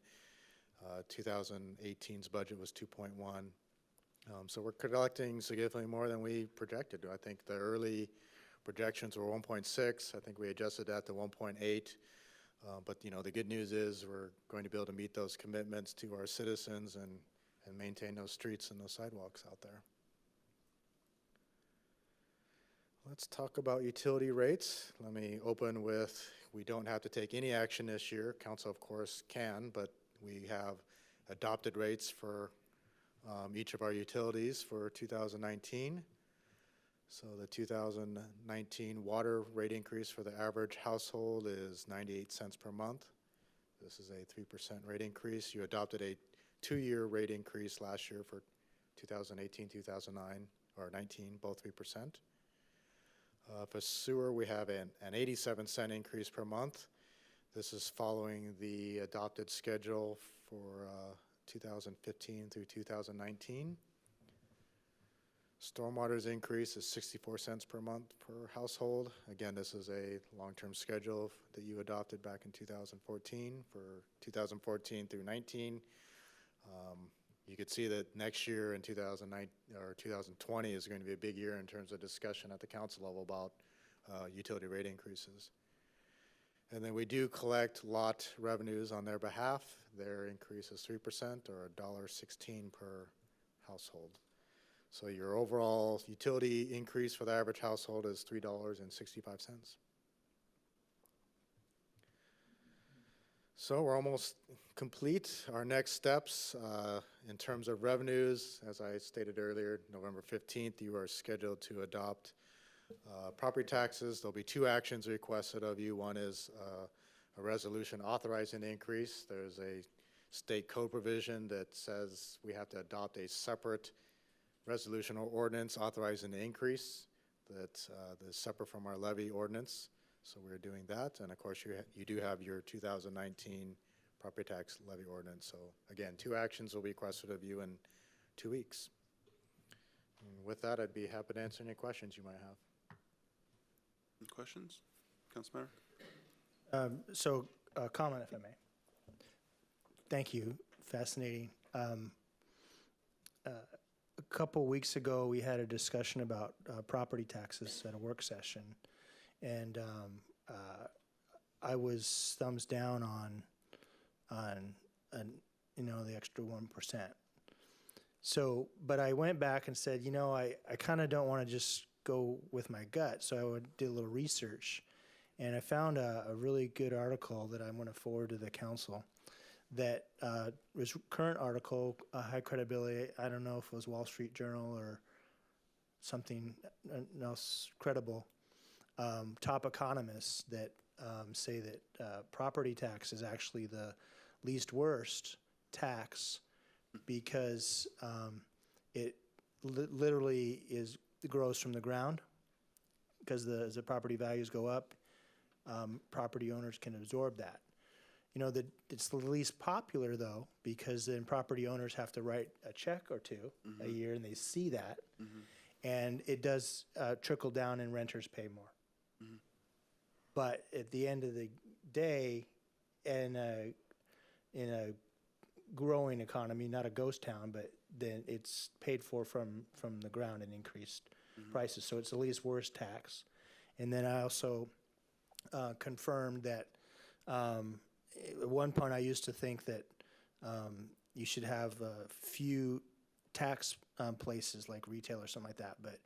2018's budget was 2.1. So we're collecting significantly more than we projected. I think the early projections were 1.6. I think we adjusted that to 1.8. But the good news is we're going to be able to meet those commitments to our citizens and maintain those streets and those sidewalks out there. Let's talk about utility rates. Let me open with, we don't have to take any action this year. Council, of course, can, but we have adopted rates for each of our utilities for 2019. So the 2019 water rate increase for the average household is 98 cents per month. This is a 3% rate increase. You adopted a 2-year rate increase last year for 2018, 2009, or 19, both 3%. For sewer, we have an 87-cent increase per month. This is following the adopted schedule for 2015 through 2019. Stormwater's increase is 64 cents per month per household. Again, this is a long-term schedule that you adopted back in 2014 for 2014 through 19. You could see that next year in 2020 is going to be a big year in terms of discussion at the council level about utility rate increases. And then we do collect lot revenues on their behalf. Their increase is 3% or $1.16 per household. So your overall utility increase for the average household is $3.65. So we're almost complete. Our next steps in terms of revenues, as I stated earlier, November 15th, you are scheduled to adopt property taxes. There'll be 2 actions requested of you. One is a resolution authorizing the increase. There's a state code provision that says we have to adopt a separate resolution or ordinance authorizing the increase that's separate from our levy ordinance. So we're doing that. And of course, you do have your 2019 property tax levy ordinance. So again, 2 actions will be requested of you in 2 weeks. And with that, I'd be happy to answer any questions you might have.
Any questions? Councilmember?
So, comment if I may. Thank you. Fascinating. A couple weeks ago, we had a discussion about property taxes at a work session, and I was thumbs down on the extra 1%. So, but I went back and said, I kind of don't want to just go with my gut, so I did a little research, and I found a really good article that I'm going to forward to the council. That was current article, high credibility. I don't know if it was Wall Street Journal or something else credible. Top economists that say that property tax is actually the least worst tax because it literally grows from the ground because as the property values go up, property owners can absorb that. It's the least popular, though, because then property owners have to write a check or 2 a year, and they see that. And it does trickle down, and renters pay more. But at the end of the day, in a growing economy, not a ghost town, but then it's paid for from the ground in increased prices. So it's the least worst tax. And then I also confirmed that at one point, I used to think that you should have a few tax places like retail or something like that, but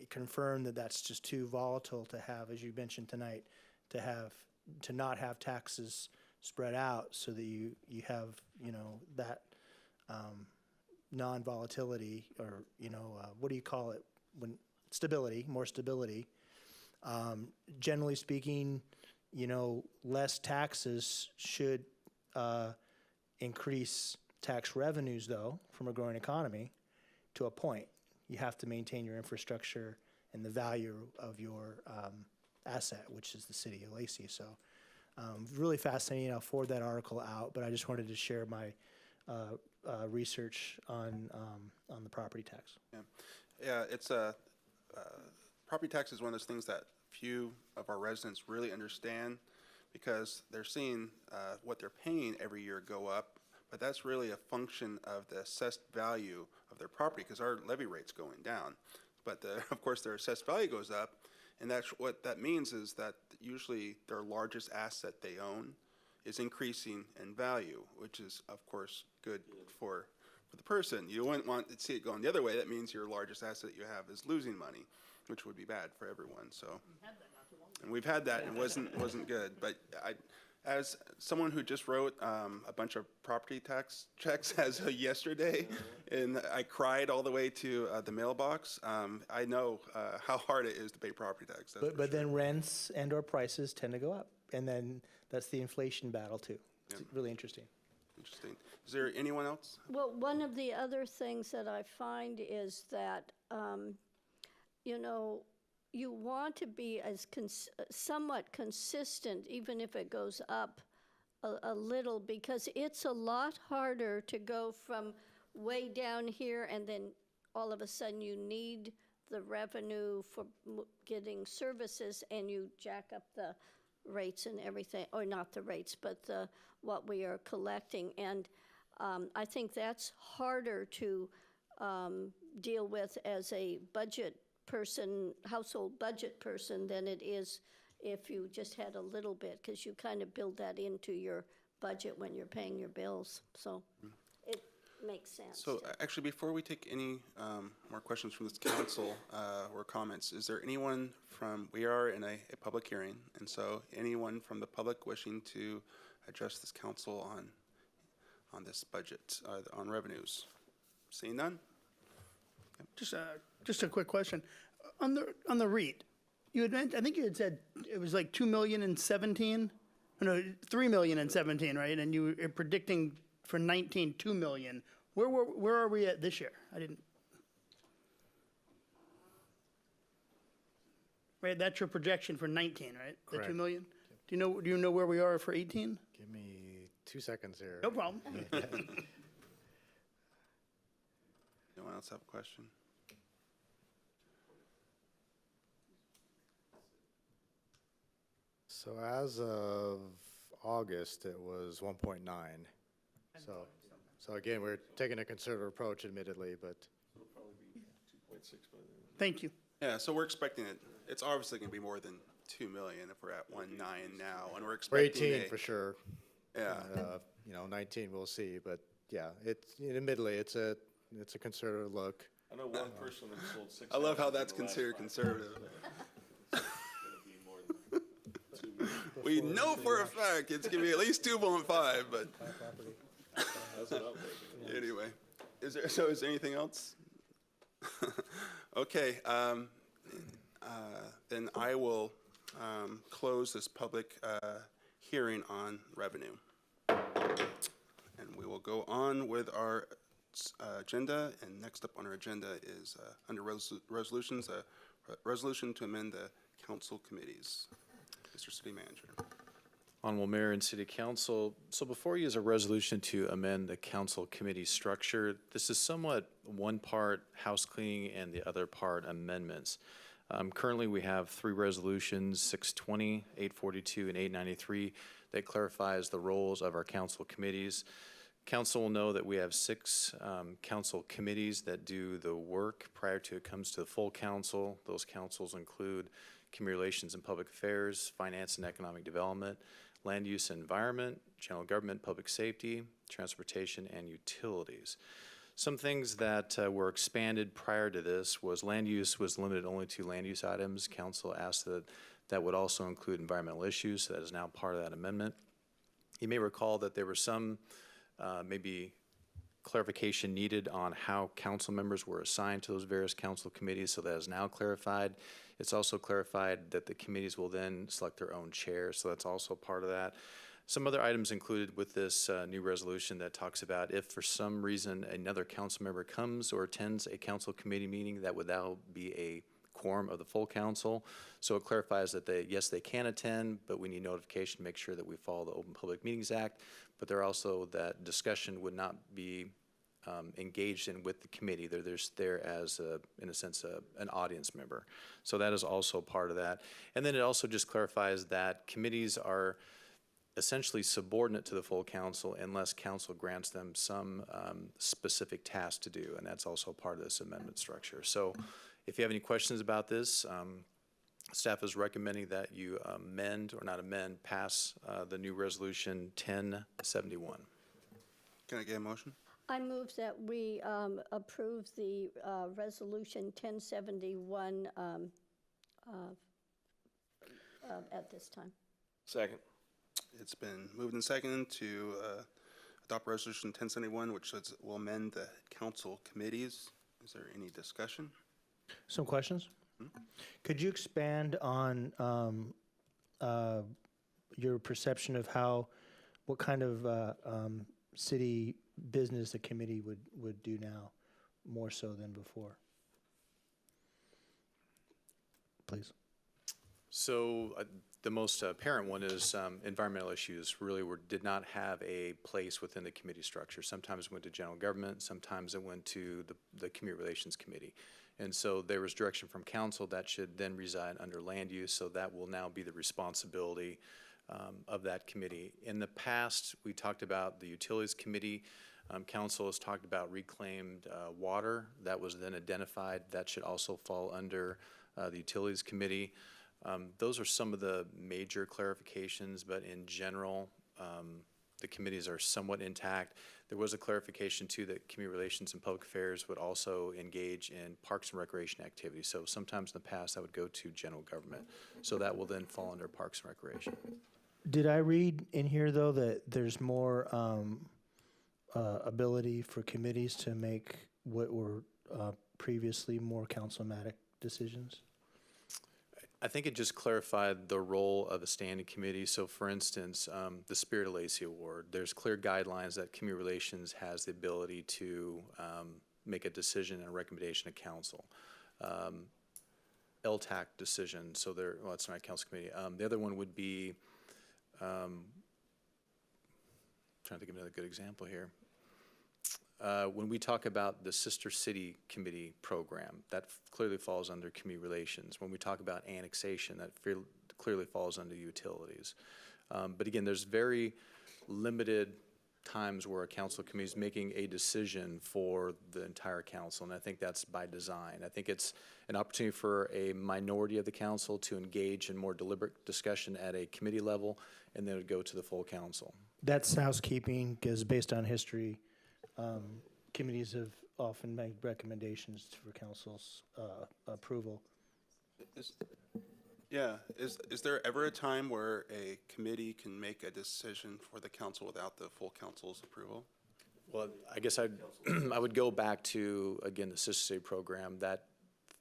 it confirmed that that's just too volatile to have, as you mentioned tonight, to not have taxes spread out so that you have that non-volatility or what do you call it when more stability. Generally speaking, less taxes should increase tax revenues, though, from a growing economy to a point. You have to maintain your infrastructure and the value of your asset, which is the city of Lacey. So really fascinating. I'll forward that article out, but I just wanted to share my research on the property tax.
Yeah, it's property tax is one of those things that few of our residents really understand because they're seeing what they're paying every year go up, but that's really a function of the assessed value of their property because our levy rate's going down. But of course their assessed value goes up, and that's what that means is that usually their largest asset they own is increasing in value, which is of course good for the person. You wouldn't want to see it going the other way. That means your largest asset you have is losing money. which would be bad for everyone, so. And we've had that and wasn't good, but as someone who just wrote a bunch of property tax checks as of yesterday, and I cried all the way to the mailbox, I know how hard it is to pay property tax. That's for
But
sure.
then rents and/or prices tend to go up, and then that's the inflation battle too. It's really interesting.
Interesting. Is there anyone else?
Well, one of the other things that I find is that, you know, you want to be as somewhat consistent, even if it goes up a little, because it's a lot harder to go from way down here and then all of a sudden you need the revenue for getting services and you jack up the rates and everything, or not the rates, but what we are collecting. And I think that's harder to deal with as a budget person, household budget person, than it is if you just had a little bit, because you kind of build that into your budget when you're paying your bills. So it makes sense.
So actually, before we take any more questions from this council or comments, is there anyone from, we are in a public hearing, and so anyone from the public wishing to address this council on this budget, on revenues? Seeing none?
Just a quick question. On the REIT, you had I think you had said it was like 2 million in 17? No, 3 million in 17, right? And you were predicting for 19, 2 million. Where are we at this year? I didn't. Right, that's your projection for 19, right? The 2
Correct.
million? Do you know where we are for 18?
Give me 2 seconds here.
No problem.
Anyone else have a question?
So as of August, it was 1.9. So again, we're taking a conservative approach admittedly, but
Thank you.
Yeah, so we're expecting it. It's obviously going to be more than 2 million if we're at 1.9 now, and we're
for
expecting
18 for sure.
Yeah.
19 we'll see, but yeah, admittedly, it's a conservative look.
I know one person that sold 6.
I love how
houses in
that's
the last
considered
5
conservative.
years. It's gonna be more than 2 million.
We know for a fact it's going to be at least 2.5, but
That's what I'm thinking.
anyway. Is there anything else? Okay, then I will close this public hearing on revenue. And we will go on with our agenda, and next up on our agenda is under resolutions, a resolution to amend the council committees. Mr. City Manager.
Honorable Mayor and City Council, so before you is a resolution to amend the council committee structure. This is somewhat one part house cleaning and the other part amendments. Currently, we have 3 resolutions, 620, 842, and 893, that clarifies the roles of our council committees. Council will know that we have 6 council committees that do the work prior to it comes to the full council. Those councils include Community Relations and Public Affairs, Finance and Economic Development, Land Use and Environment, General Government, Public Safety, Transportation, and Utilities. Some things that were expanded prior to this was land use was limited only to land use items. Council asked that that would also include environmental issues. So that is now part of that amendment. You may recall that there were some maybe clarification needed on how council members were assigned to those various council committees, so that is now clarified. It's also clarified that the committees will then select their own chair, so that's also part of that. Some other items included with this new resolution that talks about if for some reason another council member comes or attends a council committee meeting, that would now be a quorum of the full council. So it clarifies that yes, they can attend, but we need notification to make sure that we follow the Open Public Meetings Act. But there also that discussion would not be engaged in with the committee. They're there as, in a sense, an audience member. So that is also part of that. And then it also just clarifies that committees are essentially subordinate to the full council unless council grants them some specific task to do, and that's also part of this amendment structure. So if you have any questions about this, staff is recommending that you amend, or not amend, pass the new resolution 1071.
Can I get a motion?
I move that we approve the Resolution 1071 at this time.
Second.
It's been moved and seconded to adopt Resolution 1071, which will amend the council committees. Is there any discussion?
Some questions? Could you expand on your perception of what kind of city business the committee would do now, more so than before? Please.
So the most apparent one is environmental issues really did not have a place within the committee structure. Sometimes it went to general government, sometimes it went to the community relations committee. And so there was direction from council that should then reside under land use, so that will now be the responsibility of that committee. In the past, we talked about the utilities committee. Council has talked about reclaimed water. That was then identified. That should also fall under the utilities committee. Those are some of the major clarifications, but in general, the committees are somewhat intact. There was a clarification too that community relations and public affairs would also engage in parks and recreation activities. So sometimes in the past that would go to general government. So that will then fall under parks and recreation.
Did I read in here, though, that there's more ability for committees to make what were previously more councilmatic decisions?
I think it just clarified the role of a standing committee. So for instance, the Spirit of Lacey Award, there's clear guidelines that community relations has the ability to make a decision and a recommendation to council. LTAC decision, so well, it's not a council committee. The other one would be, trying to think of another good example here. When we talk about the Sister City Committee program, that clearly falls under community relations. When we talk about annexation, that clearly falls under utilities. But again, there's very limited times where a council committee is making a decision for the entire council, and I think that's by design. I think it's an opportunity for a minority of the council to engage in more deliberate discussion at a committee level, and then it would go to the full council.
That's housekeeping, because based on history, committees have often made recommendations for council's approval.
Is there ever a time where a committee can make a decision for the council without the full council's approval?
Well, I guess I would go back to, again, the Sister City program. That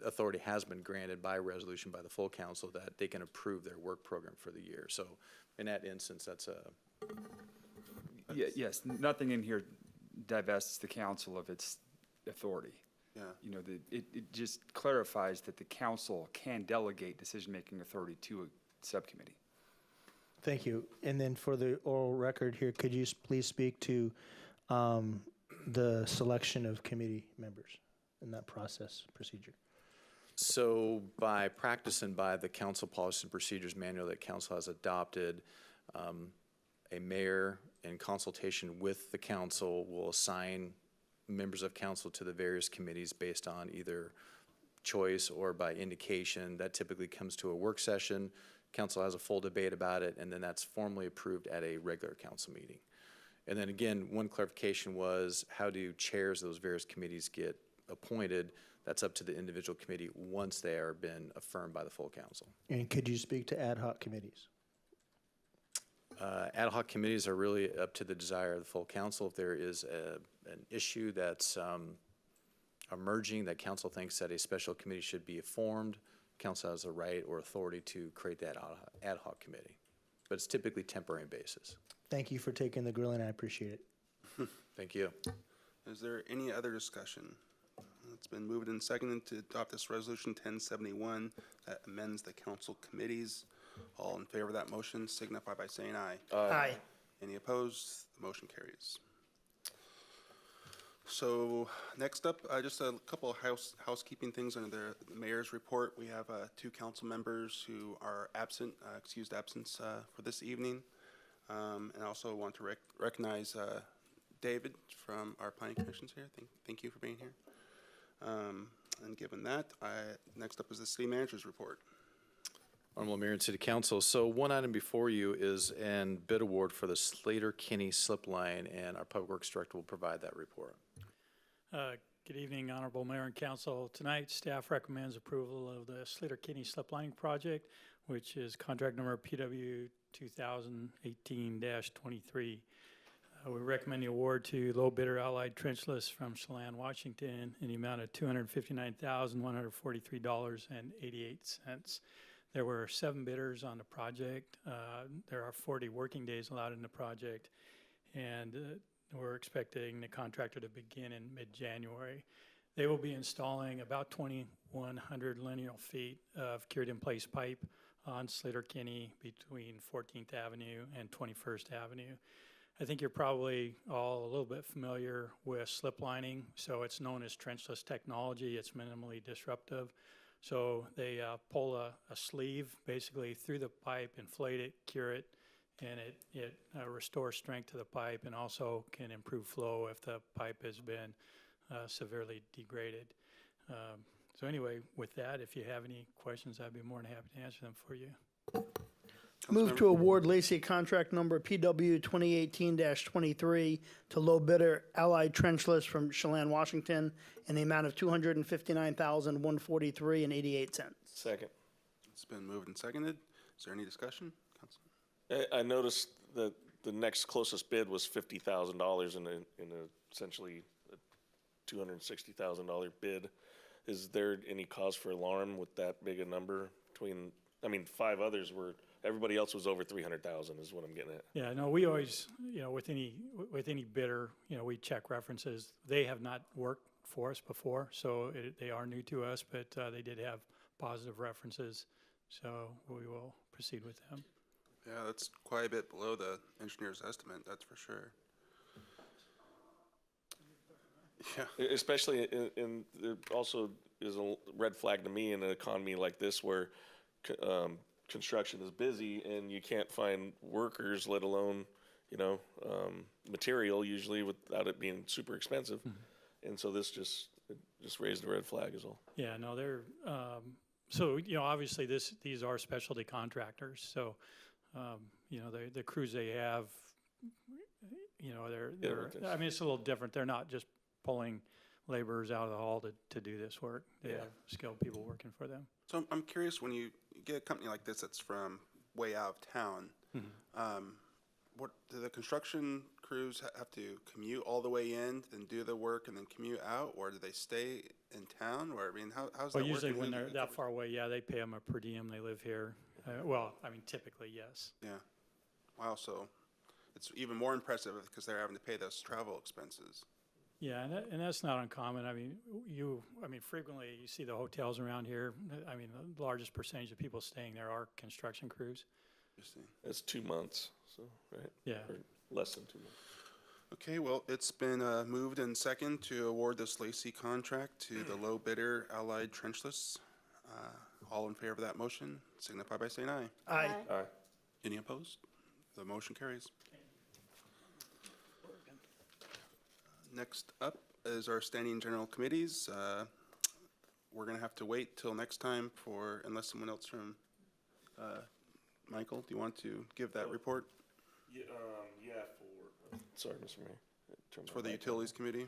authority has been granted by resolution by the full council that they can approve their work program for the year. So in that instance, that's a...
Yes, nothing in here divests the council of its authority.
Yeah.
You know, it just clarifies that the council can delegate decision-making authority to a subcommittee.
Thank you. And then for the oral record here, could you please speak to the selection of committee members in that procedure?
So by practice and by the council policy and procedures manual that council has adopted, a mayor in consultation with the council will assign members of council to the various committees based on either choice or by indication. That typically comes to a work session. Council has a full debate about it, and then that's formally approved at a regular council meeting. And then again, one clarification was, how do chairs of those various committees get appointed? That's up to the individual committee once they are been affirmed by the full council.
And could you speak to ad hoc committees?
Ad hoc committees are really up to the desire of the full council. If there is an issue that's emerging that council thinks that a special committee should be formed, council has a right or authority to create that ad hoc committee. But it's typically temporary basis.
Thank you for taking the grilling. I appreciate it.
Thank you.
Is there any other discussion? It's been moved and seconded to adopt this resolution 1071 that amends the council committees. All in favor of that motion signify by saying aye.
Aye.
Any opposed? The motion carries. So next up, just a couple of housekeeping things under the mayor's report. We have 2 council members who are absent, excused absence for this evening. And I also want to recognize David from our planning commissions here. Thank you for being here. And given that, next up is the city manager's report.
Honorable Mayor and City Council, so one item before you is an bid award for the Sleater Kinney slip line, and our Public Works Director will provide that report.
Good evening, Honorable Mayor and Council. Tonight, staff recommends approval of the Sleater Kinney slip lining project, which is contract number PW 2018-23. We recommend the award to low bidder Allied Trenchless from Chelan, Washington, in the amount of $259,143.88. There were 7 bidders on the project. There are 40 working days allowed in the project, and we're expecting the contractor to begin in mid-January. They will be installing about 2,100 linear feet of cured-in-place pipe on Sleater Kinney between 14th Avenue and 21st Avenue. I think you're probably all a little bit familiar with slip lining, so it's known as trenchless technology. It's minimally disruptive. So they pull a sleeve basically through the pipe, inflate it, cure it, and it restores strength to the pipe and also can improve flow if the pipe has been severely degraded. So anyway, with that, if you have any questions, I'd be more than happy to answer them for you.
Move to award Lacey contract number PW 2018-23 to low bidder Allied Trenchless from Chelan, Washington, in the amount of $259,143.88.
Second.
It's been moved and seconded. Is there any discussion, Council?
I noticed that the next closest bid was $50,000 in essentially a $260,000 bid. Is there any cause for alarm with that big a number between, 5 others were, everybody else was over 300,000 is what I'm getting at.
Yeah, no, we always, with any bidder, we check references. They have not worked for us before, so they are new to us, but they did have positive references, so we will proceed with them.
Yeah, that's quite a bit below the engineer's estimate, that's for sure. Yeah.
Especially in there also is a red flag to me in an economy like this where construction is busy and you can't find workers, let alone, material usually without it being super expensive. Mm-hmm. And so this just raised a red flag is all.
Yeah, no, they're, so, obviously these are specialty contractors. So, the crews they have, they're it's a little different. They're not just pulling laborers out of the hall to do this work. They have skilled people working for them.
So I'm curious, when you get a company like this that's from way out of town, what do the construction crews have to commute all the way in and do the work and then commute out, or do they stay in town? Or how's that working?
Usually when they're that far away, they pay them a per diem. They live here. Typically, yes.
Yeah. Wow. So it's even more impressive because they're having to pay those travel expenses.
Yeah, and that's not uncommon. Frequently you see the hotels around here. The largest percentage of people staying there are construction crews.
Interesting.
That's 2 months, so, right?
Yeah.
Or less than 2 months.
Okay, well, it's been moved and second to award this Lacey contract to the low bidder Allied Trenchless. All in favor of that motion, signify by saying aye.
Aye.
Aye.
Any opposed? The motion carries. Next up is our standing general committees. We're going to have to wait till next time unless someone else from, Michael, do you want to give that report?
Yeah, sorry, Mr. Mayor.
For the Utilities Committee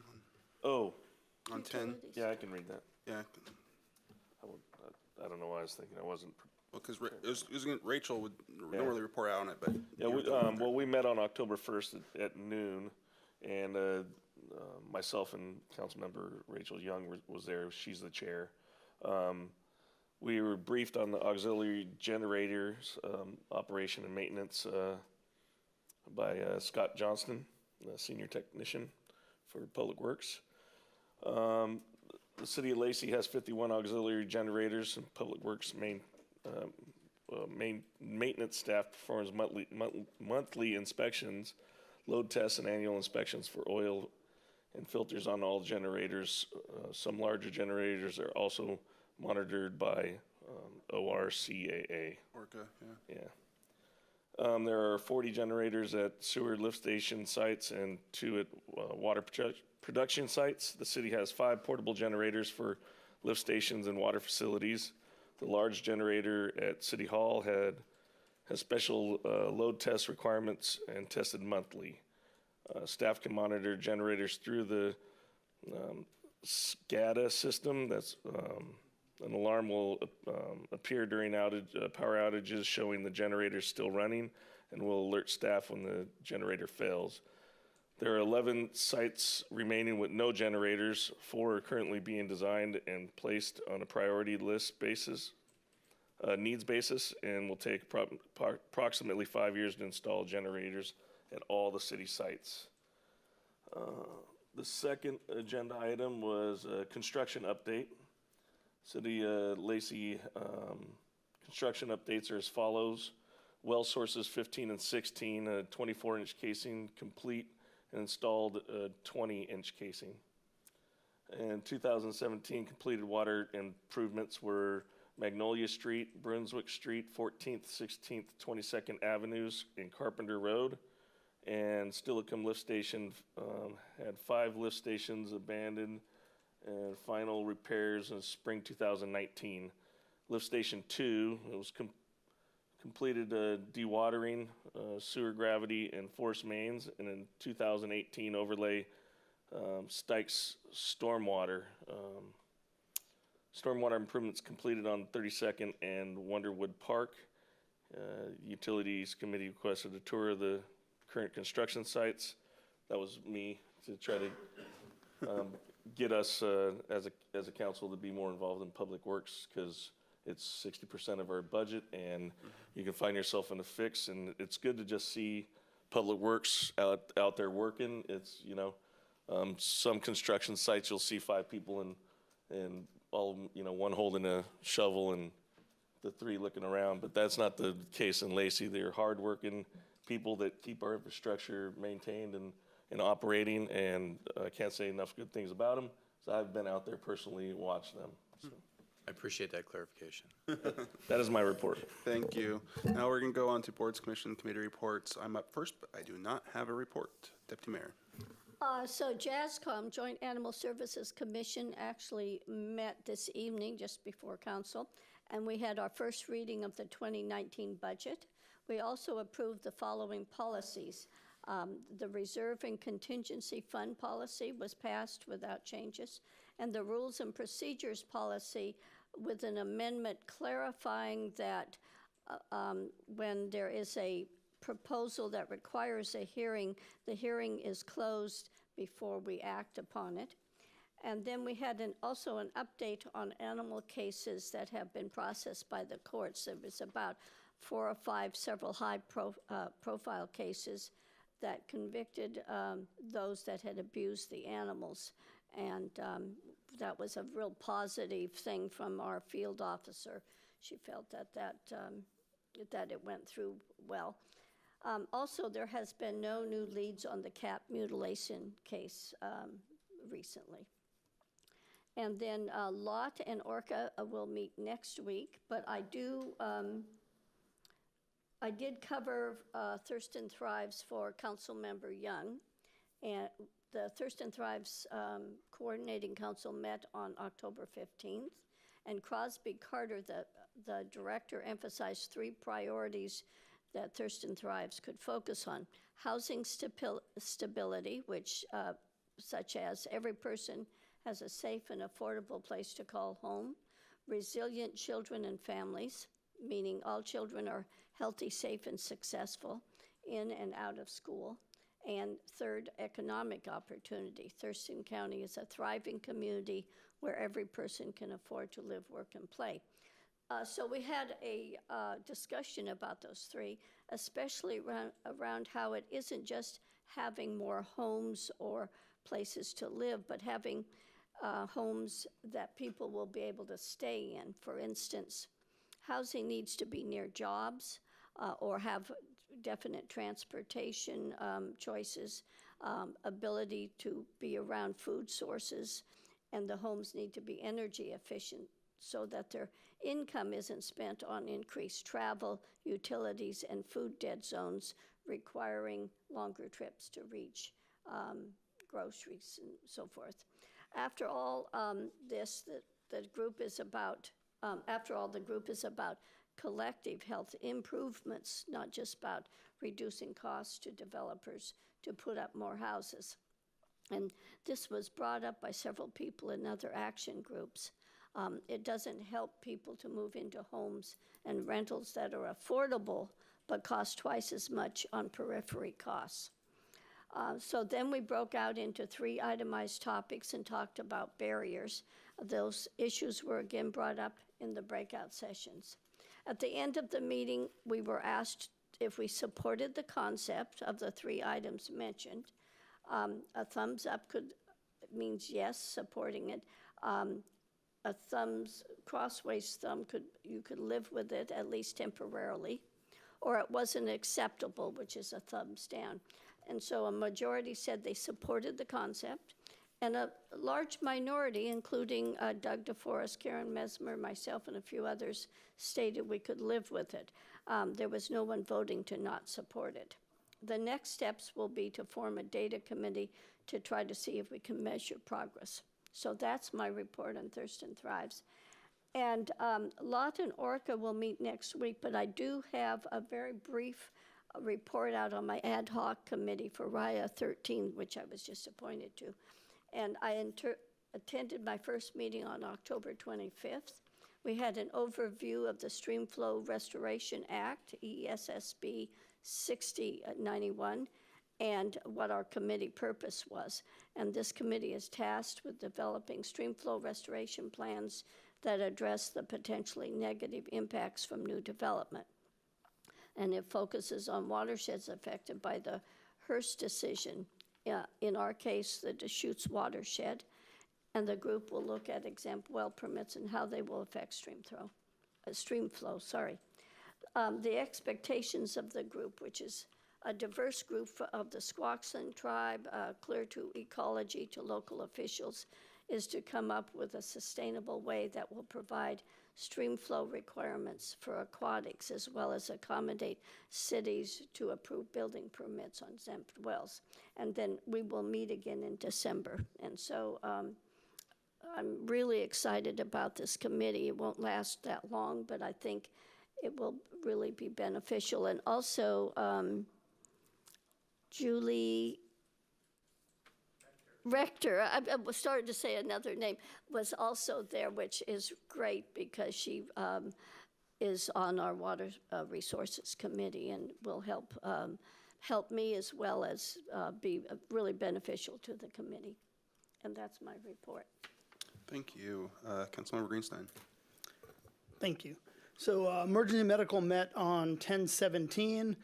Oh,
on 10?
yeah, I can read that.
Yeah,
I don't know why I was thinking I wasn't.
well, because Rachel would normally report out on it, but.
Yeah, we met on October 1st at noon, and myself and Councilmember Rachel Young was there. She's the chair. We were briefed on the auxiliary generators operation and maintenance by Scott Johnston, the senior technician for Public Works. The city of Lacey has 51 auxiliary generators, and Public Works main maintenance staff performs monthly inspections, load tests, and annual inspections for oil and filters on all generators. Some larger generators are also monitored by ORCAA.
Orca, yeah.
Yeah. There are 40 generators at sewer lift station sites and 2 at water production sites. The city has 5 portable generators for lift stations and water facilities. The large generator at City Hall has special load test requirements and tested monthly. Staff can monitor generators through the SCADA system. That's an alarm will appear during power outages showing the generator is still running and will alert staff when the generator fails. There are 11 sites remaining with no generators. 4 are currently being designed and placed on a priority list basis, needs basis, and will take approximately 5 years to install generators at all the city sites. The second agenda item was a construction update. City Lacey construction updates are as follows. Well sources 15 and 16, a 24-inch casing complete and installed a 20-inch casing. In 2017, completed water improvements were Magnolia Street, Brunswick Street, 14th, 16th, 22nd Avenues, and Carpenter Road. And Stillicum Lift Station had 5 lift stations abandoned and final repairs in spring 2019. Lift Station 2, it was completed dewatering, sewer gravity, and force mains, and in 2018 overlay Stykes stormwater. Stormwater improvements completed on 32nd and Wonderwood Park. Utilities Committee requested a tour of the current construction sites. That was me to try to get us as a council to be more involved in public works, because it's 60% of our budget, and you can find yourself in a fix, and it's good to just see public works out there working. It's, you know, some construction sites you'll see 5 people and all, you know, one holding a shovel and the 3 looking around, but that's not the case in Lacey. They're hardworking people that keep our infrastructure maintained and operating, and I can't say enough good things about them. So I've been out there personally and watched them. So.
I appreciate that clarification.
That is my report.
Thank you. Now we're going to go on to boards, commission, committee reports. I'm up first, but I do not have a report. Deputy Mayor.
So JASCOM, Joint Animal Services Commission, actually met this evening just before council, and we had our first reading of the 2019 budget. We also approved the following policies. The reserve and contingency fund policy was passed without changes, and the rules and procedures policy with an amendment clarifying that when there is a proposal that requires a hearing, the hearing is closed before we act upon it. And then we had also an update on animal cases that have been processed by the courts. There was about 4 or 5 several high profile cases that convicted those that had abused the animals. And that was a real positive thing from our field officer. She felt that it went through well. Also, there has been no new leads on the cat mutilation case recently. And then Lot and Orca will meet next week, but I did cover Thurston Thrives for Councilmember Young, and the Thurston Thrives Coordinating Council met on October 15th, and Crosby Carter, the director, emphasized 3 priorities that Thurston Thrives could focus on: housing stability, which such as every person has a safe and affordable place to call home; resilient children and families, meaning all children are healthy, safe, and successful in and out of school; and 3rd, economic opportunity. Thurston County is a thriving community where every person can afford to live, work, and play. So we had a discussion about those 3, especially around how it isn't just having more homes or places to live, but having homes that people will be able to stay in. For instance, housing needs to be near jobs or have definite transportation choices, ability to be around food sources, and the homes need to be energy efficient so that their income isn't spent on increased travel, utilities, and food dead zones requiring longer trips to reach groceries and so forth. After all this, the group is about After all, the group is about collective health improvements, not just about reducing costs to developers to put up more houses. And this was brought up by several people in other action groups. It doesn't help people to move into homes and rentals that are affordable but cost twice as much on periphery costs. So then we broke out into 3 itemized topics and talked about barriers. Those issues were again brought up in the breakout sessions. At the end of the meeting, we were asked if we supported the concept of the 3 items mentioned. A thumbs up means yes, supporting it. A thumbs, crossways thumb, you could live with it, at least temporarily. Or it wasn't acceptable, which is a thumbs down. And so a majority said they supported the concept, and a large minority, including Doug DeForest, Karen Mesmer, myself, and a few others, stated we could live with it. There was no one voting to not support it. The next steps will be to form a data committee to try to see if we can measure progress. So that's my report on Thurston Thrives. And Lot and Orca will meet next week, but I do have a very brief report out on my ad hoc committee for RIA 13, which I was just appointed to. And I attended my first meeting on October 25th. We had an overview of the Streamflow Restoration Act, ESSB 6091, and what our committee purpose was. And this committee is tasked with developing streamflow restoration plans that address the potentially negative impacts from new development. And it focuses on watersheds affected by the Hearst decision, in our case, the Deschutes watershed, and the group will look at exempt well permits and how they will affect streamflow. The expectations of the group, which is a diverse group of the Squaxin tribe, clear to ecology, to local officials, is to come up with a sustainable way that will provide stream flow requirements for aquatics, as well as accommodate cities to approve building permits on exempt wells. And then we will meet again in December. And so I'm really excited about this committee. It won't last that long, but I think it will really be beneficial. And also, Julie Rector, I started to say another name, was also there, which is great because she is on our Water Resources Committee and will help me as well as be really beneficial to the committee. And that's my report.
Thank you. Councilmember Greenstein.
Thank you. So emergency medical met on 10/17.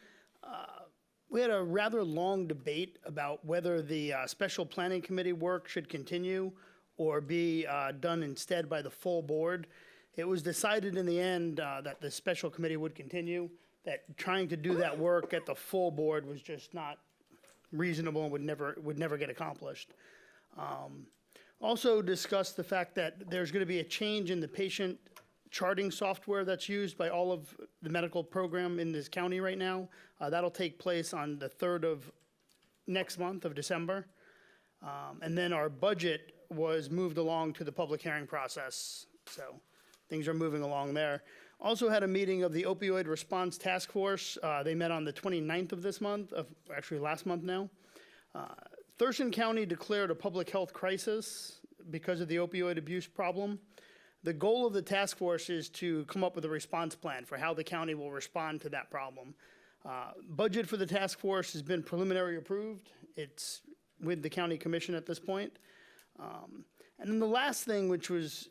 We had a rather long debate about whether the special planning committee work should continue or be done instead by the full board. It was decided in the end that the special committee would continue, that trying to do that work at the full board was just not reasonable and would never get accomplished. Also discussed the fact that there's going to be a change in the patient charting software that's used by all of the medical program in this county right now. That'll take place on the 3rd of next month of December. And then our budget was moved along to the public hearing process. So things are moving along there. Also had a meeting of the Opioid Response Task Force. They met on the 29th of this month, actually last month now. Thurston County declared a public health crisis because of the opioid abuse problem. The goal of the task force is to come up with a response plan for how the county will respond to that problem. Budget for the task force has been preliminary approved. It's with the county commission at this point. And then the last thing, which is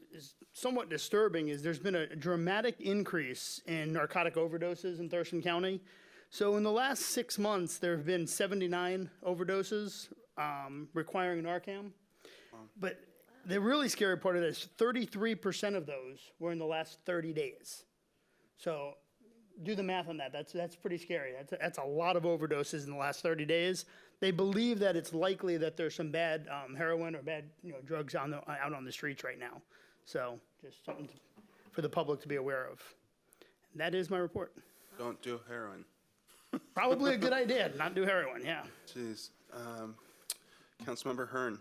somewhat disturbing, is there's been a dramatic increase in narcotic overdoses in Thurston County. So in the last 6 months, there have been 79 overdoses requiring Narcan. But the really scary part of this, 33% of those were in the last 30 days. So do the math on that. That's pretty scary. That's a lot of overdoses in the last 30 days. They believe that it's likely that there's some bad heroin or bad drugs out on the streets right now. So just something for the public to be aware of. And that is my report.
Don't do heroin.
Probably a good idea, not do heroin, yeah.
Jeez. Councilmember Hearn.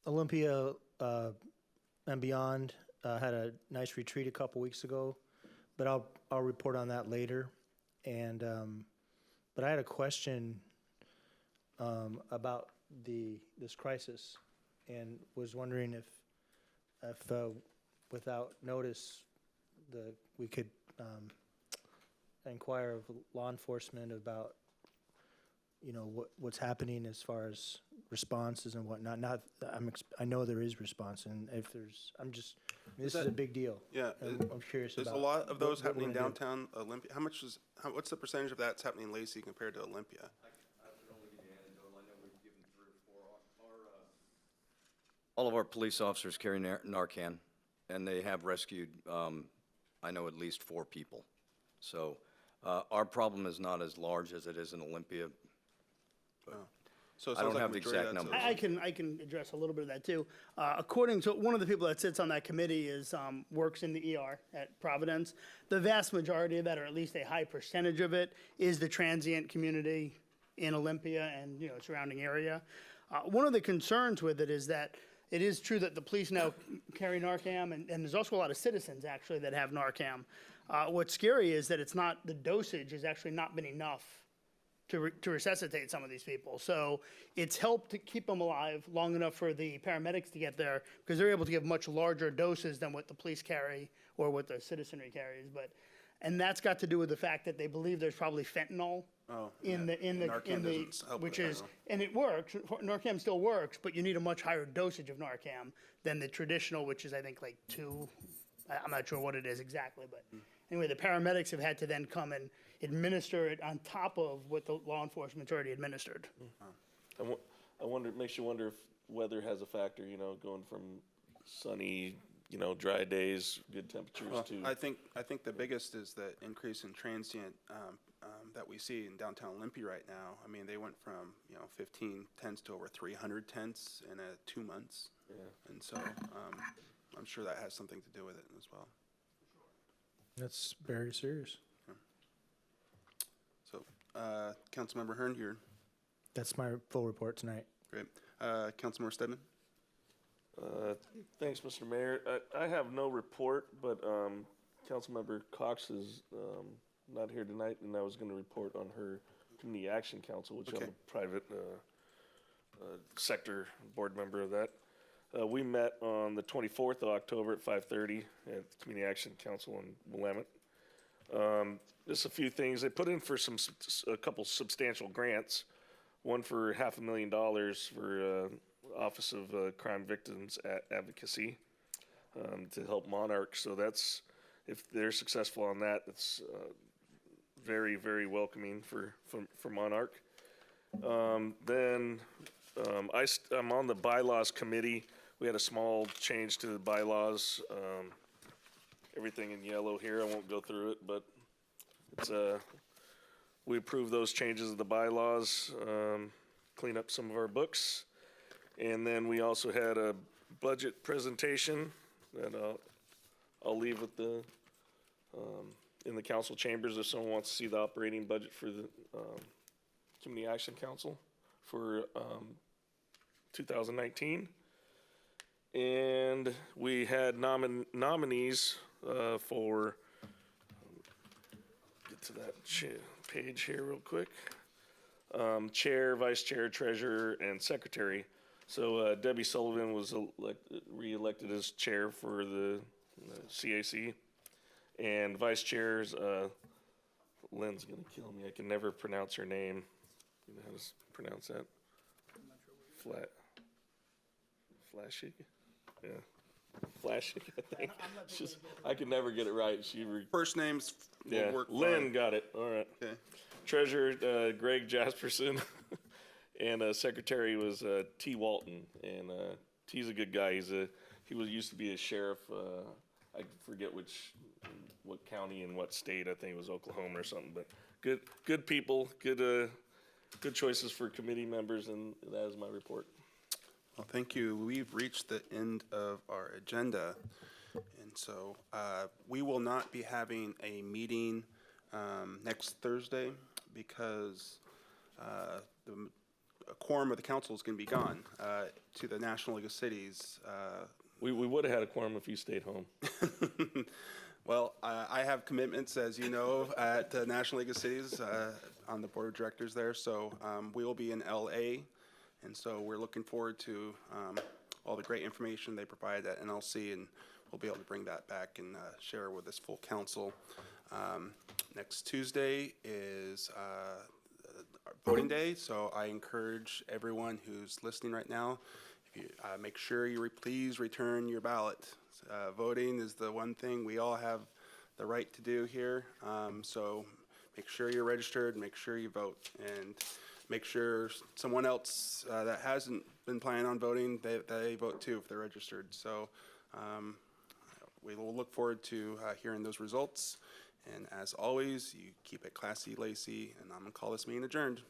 Olympia and Beyond had a nice retreat a couple weeks ago, but I'll report on that later. And but I had a question about this crisis, and was wondering if without notice, we could inquire of law enforcement about, you know, what's happening as far as responses and whatnot. I know there is response, and if there's, this is a big deal.
Yeah.
I'm curious about.
There's a lot of those
what we're
happening
gonna do.
downtown Olympia. What's the percentage of that's happening in Lacey compared to Olympia?
All of our police officers carry Narcan, and they have rescued, I know, at least 4 people. So our problem is not as large as it is in Olympia.
So it
I
sounds
don't
like
have the
majority
exact
of that's
numbers.
I can address a little bit of that too. According to one of the people that sits on that committee is works in the ER at Providence. The vast majority of that, or at least a high percentage of it, is the transient community in Olympia and, you know, surrounding area. One of the concerns with it is that it is true that the police now carry Narcan, and there's also a lot of citizens actually that have Narcan. What's scary is that the dosage has actually not been enough to resuscitate some of these people. So it's helped to keep them alive long enough for the paramedics to get there, because they're able to give much larger doses than what the police carry or what the citizenry carries. And that's got to do with the fact that they believe there's probably fentanyl
Narcan doesn't help
which
with
is,
fentanyl.
and it works. Narcan still works, but you need a much higher dosage of Narcan than the traditional, which is I think like 2. I'm not sure what it is exactly, but anyway, the paramedics have had to then come and administer it on top of what the law enforcement's already administered.
I wonder, it makes you wonder if weather has a factor, you know, going from sunny, you know, dry days, good temperatures
Well,
to.
I think the biggest is the increase in transient that we see in downtown Olympia right now. I mean, they went from, you know, 15 tents to over 300 tents in 2 months.
Yeah.
And so I'm sure that has something to do with it as well.
That's very serious.
So, Councilmember Hearn, you're
That's my full report tonight.
great. Councilmember Stedman?
Thanks, Mr. Mayor. I have no report, but Councilmember Cox is not here tonight, and I was going to report on her Community Action Council, which
Okay.
I'm a private sector board member of that. We met on the 24th of October at 5:30 at the Community Action Council in Willamette. Just a few things. They put in for a couple substantial grants. One for $500,000 for Office of Crime Victims Advocacy to help Monarch. So that's, if they're successful on that, that's very, very welcoming for Monarch. Then I'm on the bylaws committee. We had a small change to the bylaws. Everything in yellow here. I won't go through it, but it's we approved those changes of the bylaws, clean up some of our books. And then we also had a budget presentation that I'll leave with the in the council chambers if someone wants to see the operating budget for the Community Action Council for 2019. And we had nominees for, get to that page here real quick. Chair, vice chair, treasurer, and secretary. So Debbie Sullivan was re-elected as chair for the CAC. And vice chairs, Lynn's gonna kill me. I can never pronounce her name. You know how to pronounce that? Flashig? Yeah. Flashig, I think. I can never get it right.
First names will
Yeah,
work
Lynn
fine.
got it. All right.
Okay.
Treasurer, Greg Jasperson. And secretary was T. Walton. And T's a good guy. He used to be a sheriff. I forget what county and what state. I think it was Oklahoma or something. But good people, good choices for committee members, and that is my report.
Well, thank you. We've reached the end of our agenda. And so we will not be having a meeting next Thursday because a quorum of the council is going to be gone to the National League of Cities.
We would have had a quorum if you stayed home.
Well, I have commitments, as you know, at the National League of Cities on the board of directors there. So we will be in LA, and so we're looking forward to all the great information they provide at NLC, and we'll be able to bring that back and share with this full council. Next Tuesday is voting day, so I encourage everyone who's listening right now, if you make sure you please return your ballot. Voting is the one thing we all have the right to do here, so make sure you're registered, make sure you vote, and make sure someone else that hasn't been planning on voting, they vote too if they're registered. So we will look forward to hearing those results. And as always, you keep it classy, Lacey, and I'm going to call this meeting adjourned.